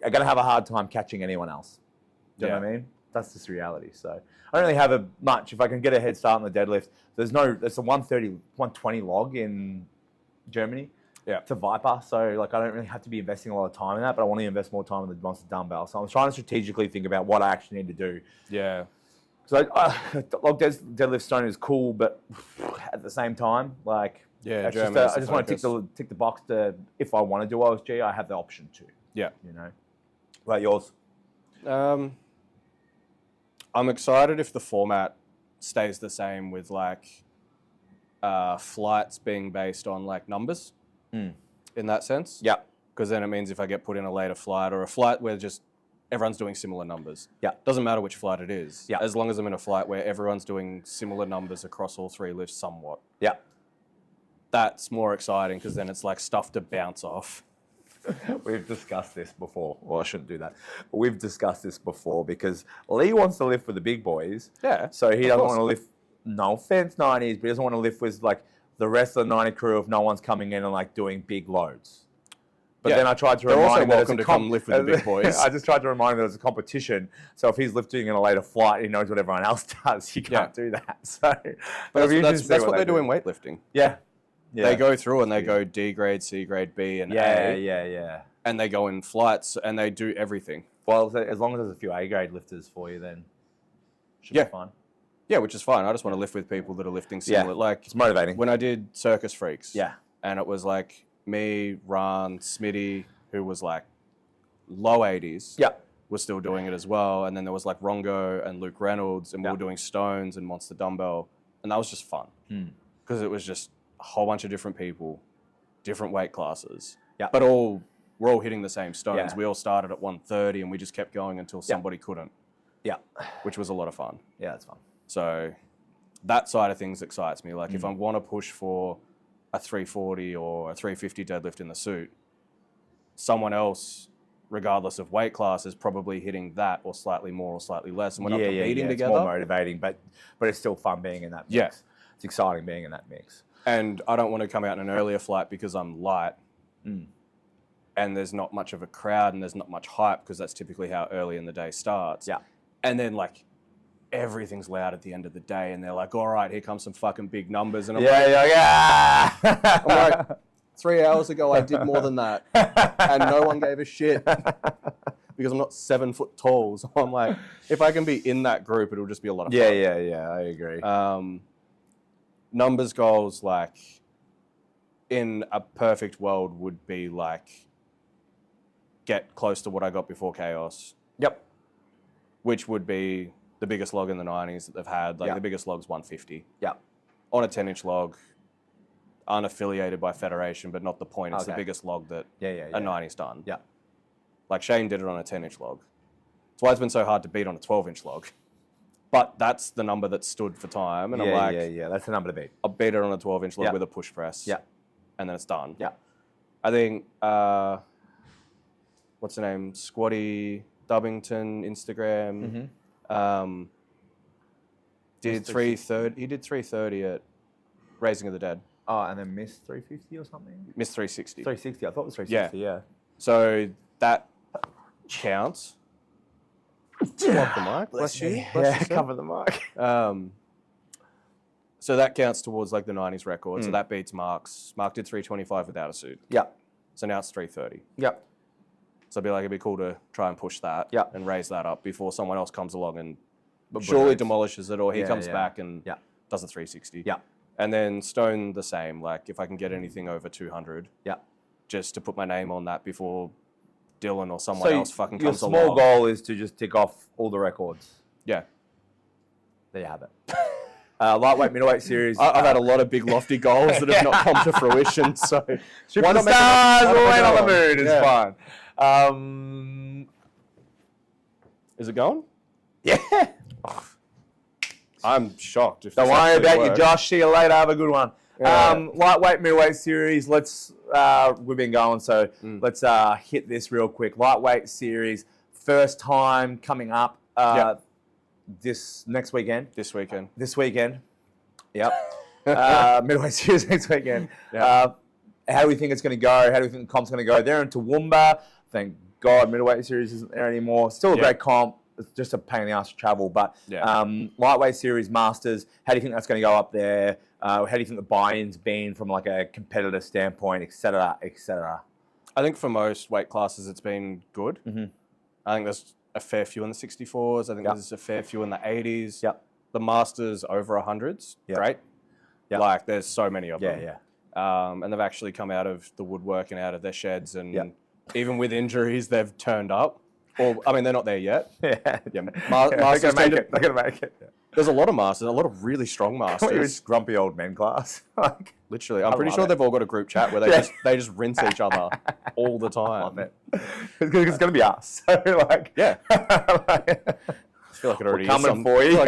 going to have a hard time catching anyone else. Do you know what I mean? That's just reality. So I don't really have much. If I can get a head start on the deadlift, there's a 130, 120 log in Germany. Yeah. To Viper. So like I don't really have to be investing a lot of time in that, but I want to invest more time in the monster dumbbell. So I'm trying to strategically think about what I actually need to do. Yeah. So log deadlift stone is cool, but at the same time, like I just want to tick the box to, if I want to do OSG, I have the option to. Yeah. You know. What about yours? I'm excited if the format stays the same with like flights being based on like numbers in that sense. Yeah. Because then it means if I get put in a later flight or a flight where just everyone's doing similar numbers. Yeah. Doesn't matter which flight it is. Yeah. As long as I'm in a flight where everyone's doing similar numbers across all three lifts somewhat. Yeah. That's more exciting because then it's like stuff to bounce off. We've discussed this before. Well, I shouldn't do that. But we've discussed this before because Lee wants to lift with the big boys. Yeah. So he doesn't want to lift, no offense, 90s, but he doesn't want to lift with like the rest of the 90 crew if no one's coming in and like doing big loads. But then I tried to remind him that come lift with the big boys. I just tried to remind him that it's a competition. So if he's lifting in a later flight, he knows what everyone else does. You can't do that. So, but that's what they do in weightlifting. Yeah. They go through and they go D grade, C grade, B, and A. Yeah. And they go in flights and they do everything. Well, as long as there's a few A grade lifters for you, then should be fine. Yeah, which is fine. I just want to lift with people that are lifting similar. Like it's motivating. When I did Circus Freaks, and it was like me, Ron, Smitty, who was like low 80s, was still doing it as well. And then there was like Rongo and Luke Reynolds, and we were doing stones and monster dumbbell, and that was just fun because it was just a whole bunch of different people, different weight classes, but we're all hitting the same stones. We all started at 130 and we just kept going until somebody couldn't. Yeah. Which was a lot of fun. Yeah, that's fun. So that side of things excites me. Like if I want to push for a 340 or a 350 deadlift in the suit, someone else, regardless of weight class, is probably hitting that or slightly more or slightly less. And we're not competing together. It's more motivating, but it's still fun being in that mix. Yeah. It's exciting being in that mix. And I don't want to come out in an earlier flight because I'm light and there's not much of a crowd and there's not much hype because that's typically how early in the day starts. Yeah. And then like everything's loud at the end of the day and they're like, all right, here comes some fucking big numbers. And I'm I'm like, 3 hours ago I did more than that and no one gave a shit because I'm not 7 foot tall. So I'm like, if I can be in that group, it'll just be a lot of fun. Yeah, I agree. Numbers goals, like in a perfect world, would be like get close to what I got before Chaos. Yep. Which would be the biggest log in the 90s that they've had. Like the biggest log's 150. Yep. On a 10-inch log, unaffiliated by Federation, but not the point. It's the biggest log that a 90's done. Yeah. Like Shane did it on a 10-inch log. That's why it's been so hard to beat on a 12-inch log. But that's the number that stood for time. And I'm like, that's the number to beat. I'll beat it on a 12-inch log with a push press. Yeah. And then it's done. Yeah. I think, what's the name? Squatty Dubbington, Instagram. Did 330. He did 330 at Raising of the Dead. Oh, and then missed 350 or something? Missed 360. 360. I thought it was 360, yeah. So that counts. Swap the mic. Bless you. Yeah, cover the mic. So So that counts towards like the 90s record. So that beats Mark's. Mark did 325 without a suit. Yeah. So now it's 330. Yep. So it'd be cool to try and push that and raise that up before someone else comes along and But surely demolishes it, or he comes yeah. back and does a 360. Yeah. And then Stone the same. Like if I can get anything over 200, just to put my name on that before Dylan or someone else fucking comes along. Your small goal is to just tick off all the records. Yeah. There you have it. Lightweight, middleweight series. I've had a lot of big lofty goals that have not come to fruition. So why not stars away on the moon? It's fine. Is it going? Yeah. Oh, I'm shocked. If Don't worry about you, Josh. See you later. Have a good one. Yeah. Lightweight, middleweight series. Let's. We've been going, so let's hit this real quick. Lightweight series, first time coming up. This next weekend. This weekend. Yep. Middleweight series next weekend. How do we think it's going to go? How do we think the comp's going to go? They're in Toowoomba. Thank God middleweight series isn't there anymore. Still a great comp. It's just a pain in the ass to travel. But lightweight series masters, how do you think that's going to go up there? How do you think the buy-in's been from like a competitor standpoint, et cetera, et cetera? I think for most weight classes it's been good. I think there's a fair few in the 64s. I think there's a fair few in the 80s. The masters over 100s, great. Like there's so many of them. And they've actually come out of the woodwork and out of their sheds, and even with injuries, they've turned up. Or I mean, they're not there yet. Masters they're going to make it. There's a lot of masters, a lot of really strong masters. It's grumpy old men class. Literally, I'm pretty sure they've all got a group chat where they just rinse each other all the time. Love it. It's going to be us. So like, I feel like it already is. Coming for you.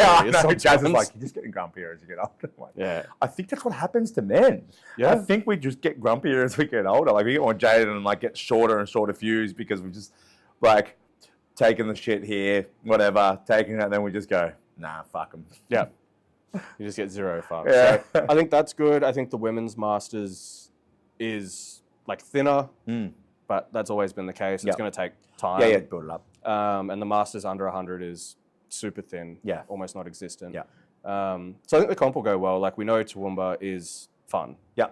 Jazz is like, you're just getting grumpier as you get older. Like, I think that's what happens to men. I think we just get grumpier as we get older. Like we get more jaded and like get shorter and shorter fused because we just like taking the shit here, whatever, taking it, and then we just go, nah, fuck them. Yeah. You just get zero fucks. Yeah. So I think that's good. I think the women's masters is like thinner, but that's always been the case. It's going to take time. Build it up. And the masters under 100 is super thin, almost not existent. Yeah. So I think the comp will go well. Like we know Toowoomba is fun. Yeah.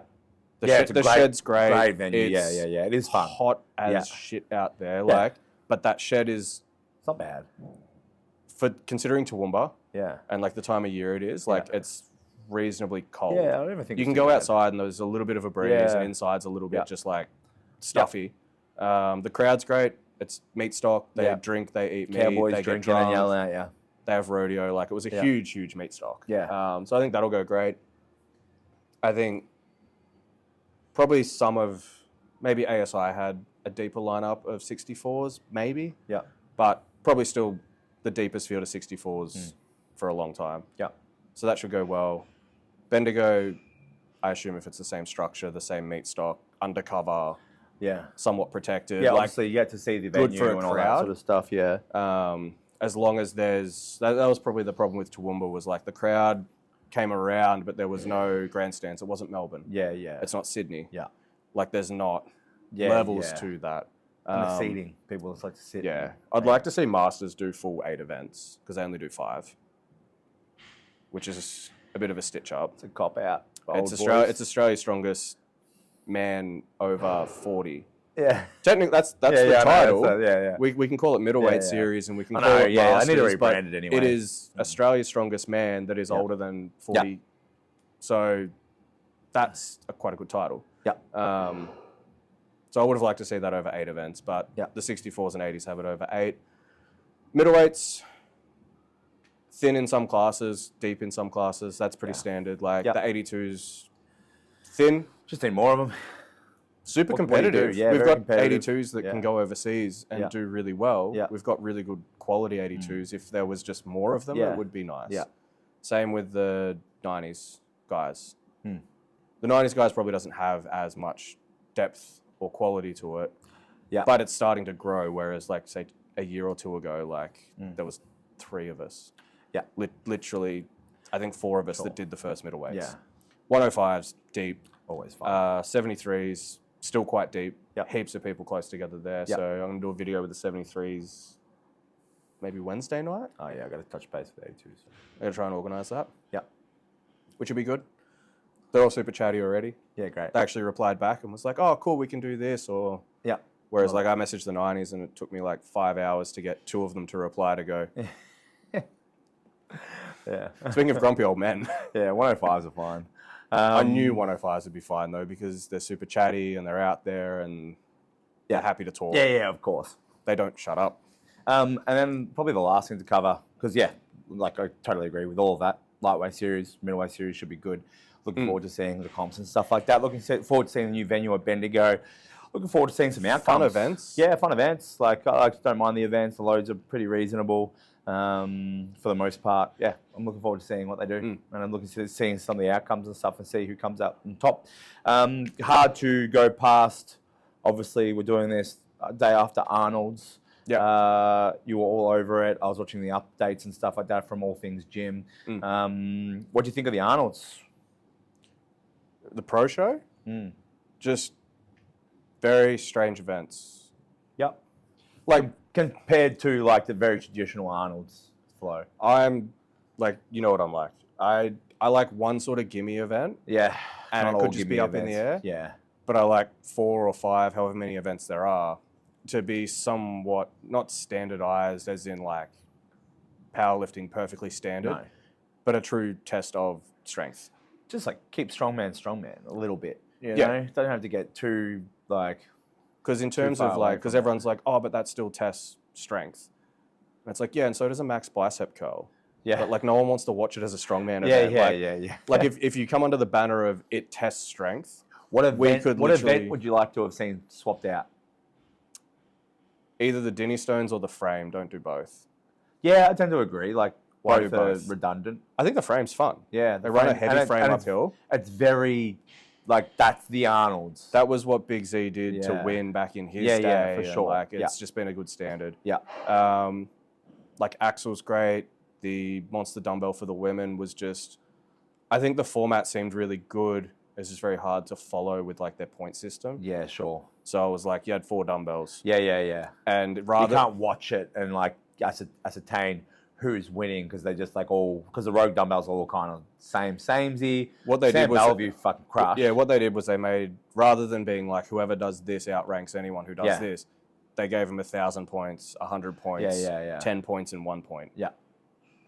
The shed's great. Great venue. It's It is fun. Hot as shit out there. Like, but that shed is... It's not bad. For considering Toowoomba, Yeah. and like the time of year it is, like it's reasonably cold. Yeah, I don't even think you can go outside and there's a little bit of a breeze, and inside's a little bit just like stuffy. The crowd's great. It's meat stock. They drink, they eat meat. Cowboys they drinking get drunk. and yelling at you. They have rodeo. Like it was a huge, huge meat stock. Yeah. So I think that'll go great. I think probably maybe ASI had a deeper lineup of 64s, maybe. Yeah. But probably still the deepest field of 64s for a long time. Yeah. So that should go well. Bendigo, I assume if it's the same structure, the same meat stock, undercover, somewhat protected. Yeah, like, obviously you get to see the good venue for a and all that crowd. sort of stuff, as long as there's... That was probably the problem with Toowoomba, was like the crowd came around, but there was no grandstands. It wasn't Melbourne. Yeah. It's not Sydney. Yeah. Like there's not levels to that. And the seating. People just like to sit. Yeah. I'd like to see Masters do full 8 events, because they only do 5, which is a bit of a stitch up. It's a cop out. It's Australia's strongest man over 40. Yeah. Technically, that's the title. No, We can call it middleweight series, and we can call it Masters. Masters, I need to rebrand it anyway. It is Australia's strongest man that is older than 40. So that's quite a good title. Yeah. So I would have liked to see that over 8 events, but the 64s and 80s have it over 8. Middleweights, thin in some classes, deep in some classes. That's pretty standard. Like the 82s, thin. Just need more of them. Super competitive. Yeah, we've got competitive. 82s that can go overseas and do really well. We've got really good quality 82s. If there was just more of them, it would be nice. Same with the 90s guys. The 90s guys probably doesn't have as much depth or quality to it. But it's starting to grow, whereas like say a year or two ago, like there was 3 of us. Literally, I think 4 of us that did the first middleweights. 105s deep. Always fun. 73s still quite deep. Heaps of people close together there. So I'm going to do a video with the 73s maybe Wednesday night. Oh yeah, I got to touch base with the 82s. I'm going to try and organise that. which would be good. They're all super chatty already. Yeah, great. They actually replied back and was like, "Oh, cool, we can do this," or Yeah. Whereas like I messaged the 90s and it took me like 5 hours to get 2 of them to reply to go. Yeah. Speaking of grumpy old men. Yeah, 105s are fine. I knew 105s would be fine though because they're super chatty and they're out there and they're happy to talk. Yeah, of course. They don't shut up. And then probably the last thing to cover, because like I totally agree with all of that. Lightweight series, middleweight series should be good. Looking forward to seeing the comps and stuff like that. Looking forward to seeing the new venue at Bendigo. Looking forward to seeing some outcomes. Fun events. Yeah, fun events. Like I just don't mind the events. The loads are pretty reasonable for the most part. Yeah, I'm looking forward to seeing what they do, and I'm looking to seeing some of the outcomes and stuff and see who comes out on top. Hard to go past. Obviously, we're doing this day after Arnold's. Yeah. You were all over it. I was watching the updates and stuff like that from All Things Gym. What do you think of the Arnold's? The pro show? Just very strange events. Yep. Like compared to like the very traditional Arnold's flow. I'm like, you know what I'm like. I like one sort of gimme event. Yeah. And it could just be up in the air. Yeah. But I like 4 or 5, however many events there are, to be somewhat not standardized as in like powerlifting perfectly standard, but a true test of strength. Just like keep strongman a little bit. You know? Don't have to get too like. Because in terms of like, because everyone's like, oh, but that still tests strength. And it's like, yeah, and so does a max bicep curl. Yeah. But like no one wants to watch it as a strongman event. Yeah. Like if you come under the banner of it tests strength, what event would you like to have seen swapped out? Either the Dinny Stones or the frame. Don't do both. Yeah, I tend to agree. Like, Why both do are both? redundant. I think the frame's fun. Yeah. They run a heavy frame uphill. It's very, like, that's the Arnold's. That was what Big Z did to win back in his day. Yeah, for sure. Like, it's just been a good standard. Yeah. Like, Axel's great. The Monster Dumbbell for the women was just... I think the format seemed really good. It's just very hard to follow with, like, their point system. Yeah, sure. So I was like, you had 4 dumbbells. Yeah. And rather... You can't watch it and, like, ascertain who's winning because they just, like, all... Because the Rogue dumbbells are all kind of samey. What they did was... Bellevue fucking crushed. Yeah, what they did was they made... Rather than being like, whoever does this outranks anyone who does this, they gave them 1,000 points, 100 points, 10 points and 1 point. Yeah.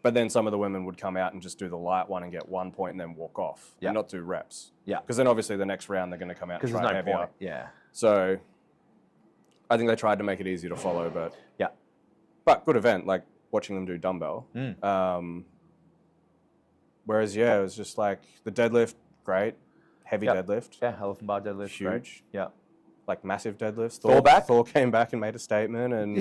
But then some of the women would come out and just do the light one and get 1 point and then walk off and not do reps. Yeah. Because then obviously the next round they're going to come out and try heavier. Point. Yeah. So I think they tried to make it easy to follow, but good event, like watching them do dumbbell. Whereas it was just like the deadlift, great, heavy deadlift. Yeah, elephant bar deadlift, huge. Great. Yeah. Like massive deadlifts. Thor came back and made a statement, and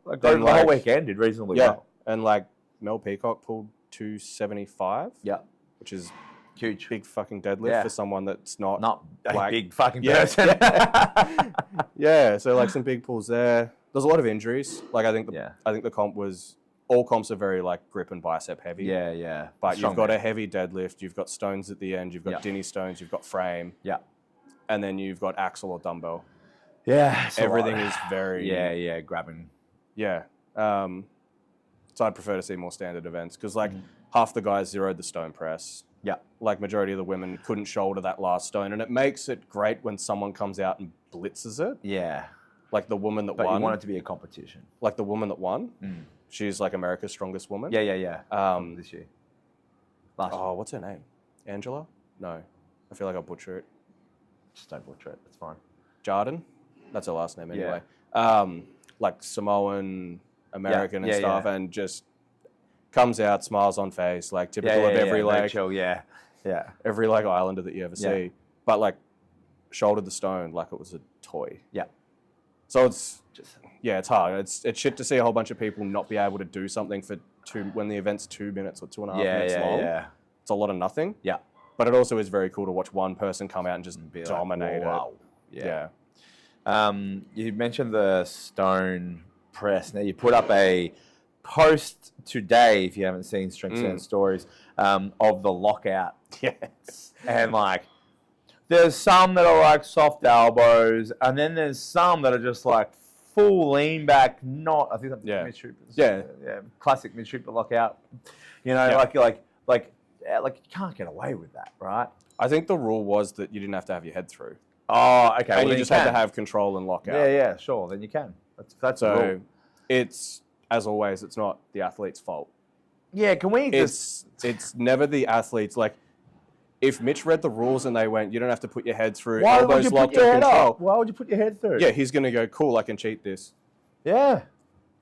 like the whole weekend did reasonably well. And like Mel Peacock pulled 275. Yeah, which is huge, big fucking deadlift for someone that's not a big fucking person. Yeah, so like some big pulls there. There's a lot of injuries. Like I think the comp was all comps are very like grip and bicep heavy. Yeah. But you've got a heavy deadlift. You've got stones at the end. You've got Dinny stones. You've got frame. Yeah. And then you've got axle or dumbbell. Yeah. Everything is very... Yeah, grabbing. Yeah. So I'd prefer to see more standard events because like half the guys zeroed the stone press. Yeah. Like majority of the women couldn't shoulder that last stone. And it makes it great when someone comes out and blitzes it. Yeah. Like the woman that won. But you want it to be a competition. Like the woman that won. She's like America's strongest woman. Yeah. This year. Last year. What's her name? Angela? No. I feel like I'll butcher it. Just don't butcher it. It's fine. Jardin? That's her last name anyway. Like Samoan, American and stuff, and just comes out, smiles on face, like typical of every like chill, every like islander that you ever see. But like shouldered the stone like it was a toy. Yeah. So it's just it's hard. It's shit to see a whole bunch of people not be able to do something for when the event's 2 minutes or 2.5 minutes long. Yeah. It's a lot of nothing. Yeah. But it also is very cool to watch one person come out and just dominate it. Yeah. You mentioned the stone press. Now you put up a post today, if you haven't seen Strength Sound Stories, of the lockout. Yes. And like, there's some that are like soft elbows, and then there's some that are just like full lean back. I think that's mid-troopers. Yeah. Classic mid-trooper lockout. You know, like like, you can't get away with that, right? I think the rule was that you didn't have to have your head through. Oh, okay. And you just had to have control and lockout. Yeah, sure. Then you can. That's the So rule. it's, as always, it's not the athlete's fault. Yeah, can we It's never the athlete's. Like, if Mitch read the rules and they went, you don't have to put your head through, why would elbows you put locked your or head control. up? Why would you put your head through? Yeah, he's going to go, cool, I can cheat this. Yeah,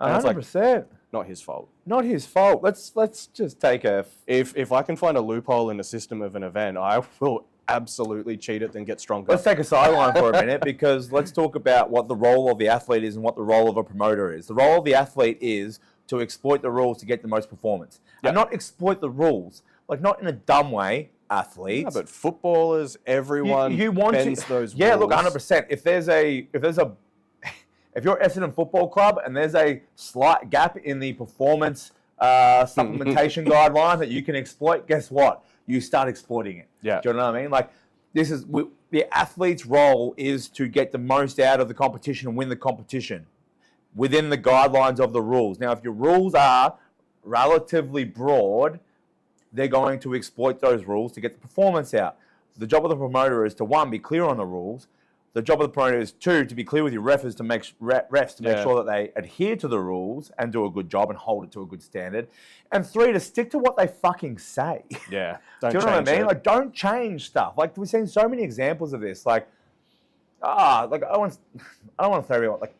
And it's like, 100%. Not his fault. Not his fault. Let's just take a... If I can find a loophole in the system of an event, I will absolutely cheat it and get stronger. Let's take a sideline for a minute, because let's talk about what the role of the athlete is and what the role of a promoter is. The role of the athlete is to exploit the rules to get the most performance. Yep. And not exploit the rules, like not in a dumb way, athletes. Yeah, but footballers, everyone you want bends to, those yeah, rules. look, 100%. If you're Essendon Football Club and there's a slight gap in the performance supplementation guideline that you can exploit, guess what? You start exploiting it. Yeah. Do you know what I mean? Like, the athlete's role is to get the most out of the competition and win the competition within the guidelines of the rules. Now, if your rules are relatively broad, they're going to exploit those rules to get the performance out. The job of the promoter is to, one, be clear on the rules. The job of the promoter is, two, to be clear with your refs to make sure that they adhere to the rules and do a good job and hold it to a good standard. And three, to stick to what they fucking say. Yeah. Do you know what I mean? Like, don't change stuff. Like, we've seen so many examples of this. Like, I don't want to throw everyone like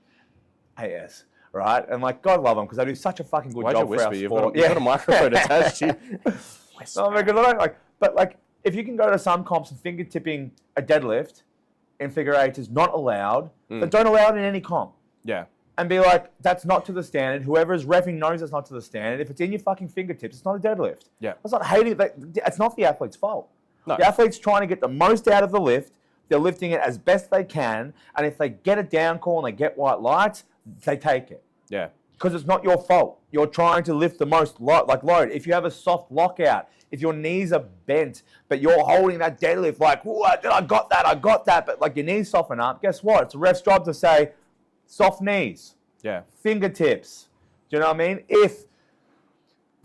AS, right? And like, God love them because they do such a fucking good job for our sport. You've got a microphone attached to you. No, because I don't like. But like, if you can go to some comps and fingertipping a deadlift in figure eight is not allowed, then don't allow it in any comp. Yeah. And be like, that's not to the standard. Whoever is reffing knows it's not to the standard. If it's in your fucking fingertips, it's not a deadlift. Yeah. That's not hating it. It's not the athlete's fault. No. The athlete's trying to get the most out of the lift. They're lifting it as best they can. And if they get a down call and they get white lights, they take it. Yeah. Because it's not your fault. You're trying to lift the most load. If you have a soft lockout, if your knees are bent, but you're holding that deadlift like, I got that, but like your knees soften up, guess what? It's a ref's job to say, soft knees, fingertips. Do you know what I mean? If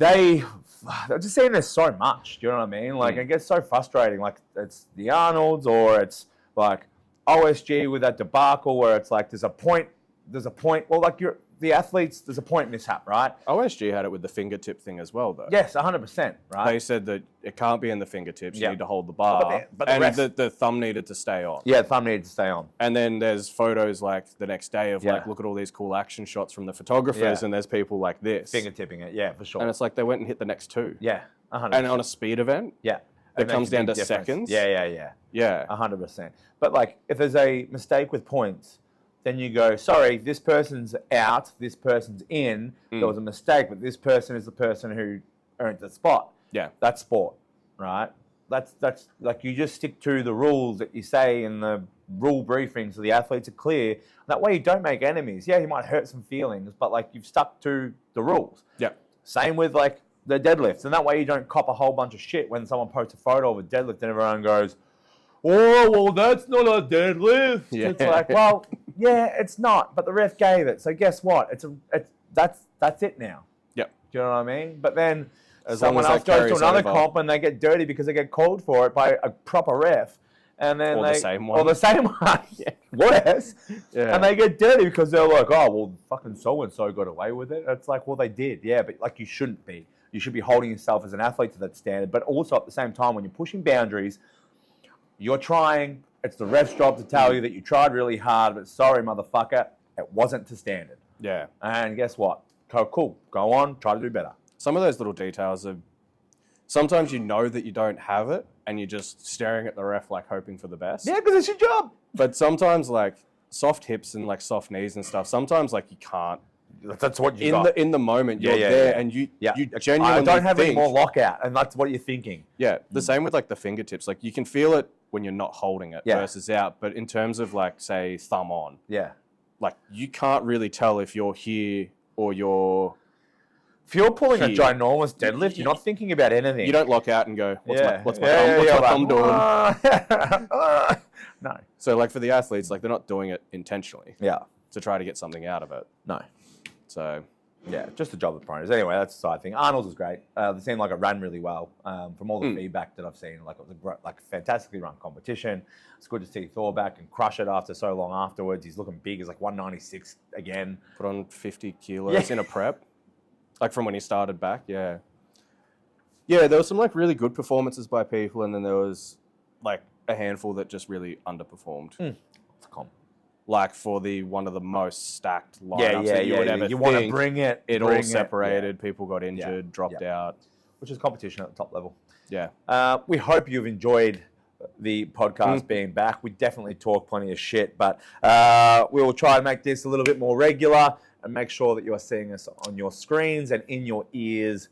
I'm just saying there's so much, do you know what I mean? Like, it gets so frustrating. Like, it's the Arnolds or it's like OSG with that debacle where it's like there's a point. Well, like the athletes, there's a point mishap, right? OSG had it with the fingertip thing as well, though. Yes, 100%, right? They said that it can't be in the fingertips. You need to hold the bar. But and the thumb needed to stay on. Yeah, the thumb needed to stay on. And then there's photos like the next day of like, look at all these cool action shots from the photographers, and there's people like this. Fingertipping it, yeah, for sure. And it's like they went and hit the next two. Yeah, 100%. And on a speed event, it comes down to seconds. Yeah. Yeah. 100%. But like, if there's a mistake with points, then you go, sorry, this person's out, this person's in, there was a mistake, but this person is the person who earned the spot. Yeah. That's sport, right? That's like, you just stick to the rules that you say in the rule briefing so the athletes are clear. That way you don't make enemies. Yeah, you might hurt some feelings, but like, you've stuck to the rules. Yeah. Same with like the deadlifts, and that way you don't cop a whole bunch of shit when someone posts a photo of a deadlift and everyone goes, oh, well, that's not a deadlift. Yeah. It's like, well, yeah, it's not, but the ref gave it. So guess what? That's it now. Yep. Do you know what I mean? But then as someone else goes to another comp and they get dirty because they get called for it by a proper ref. And then the same one. Or the same one. Yeah. Worse. Yeah. And they get dirty because they're like, oh, well, fucking so-and-so got away with it. It's like, well, they did. Yeah, but like, you shouldn't be. You should be holding yourself as an athlete to that standard. But also at the same time, when you're pushing boundaries, you're trying, it's the ref's job to tell you that you tried really hard, but sorry, motherfucker, it wasn't to standard. Yeah. And guess what? Cool. Go on, try to do better. Some of those little details are, sometimes you know that you don't have it, and you're just staring at the ref like hoping for the best. Yeah, because it's your job. But sometimes like soft hips and like soft knees and stuff, sometimes like you can't. That's what you got. In the moment, you're there and you genuinely I don't have think, any more lockout, and that's what you're thinking. Yeah, the same with like the fingertips. Like you can feel it when you're not holding it versus out. But in terms of like, say, thumb on, like you can't really tell if you're here or you're... If you're pulling a ginormous deadlift, you're not thinking about anything. You don't lock out and go, what's my thumb doing? No. So like for the athletes, like they're not doing it intentionally. Yeah. To try to get something out of it. No. So Yeah, just the job of the promoters. Anyway, that's the side thing. Arnold's was great. They seemed like it ran really well. From all the feedback that I've seen, like it was a fantastically run competition. It's good to see Thor back and crush it after so long afterwards. He's looking big. He's like 196 again. Put on 50 kilos in a prep, like from when he started back. Yeah. Yeah, there was some like really good performances by people, and then there was like a handful that just really underperformed. It's a comp. Like for one of the most stacked lineups that you would ever You think. want to bring it. It all separated. People got injured, dropped out. Which is competition at the top level. Yeah. We hope you've enjoyed the podcast being back. We definitely talk plenty of shit, but we will try and make this a little bit more regular and make sure that you are seeing us on your screens and in your ears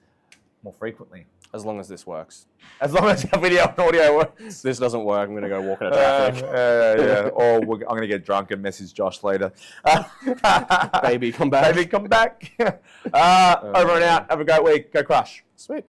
more frequently. As long as this works. As long as our video and audio works. This doesn't work, I'm going to go walk in a traffic. Or I'm going to get drunk and message Josh later. Baby, come back. Baby, come back. Over and out. Have a great week. Go Crush. Sweet.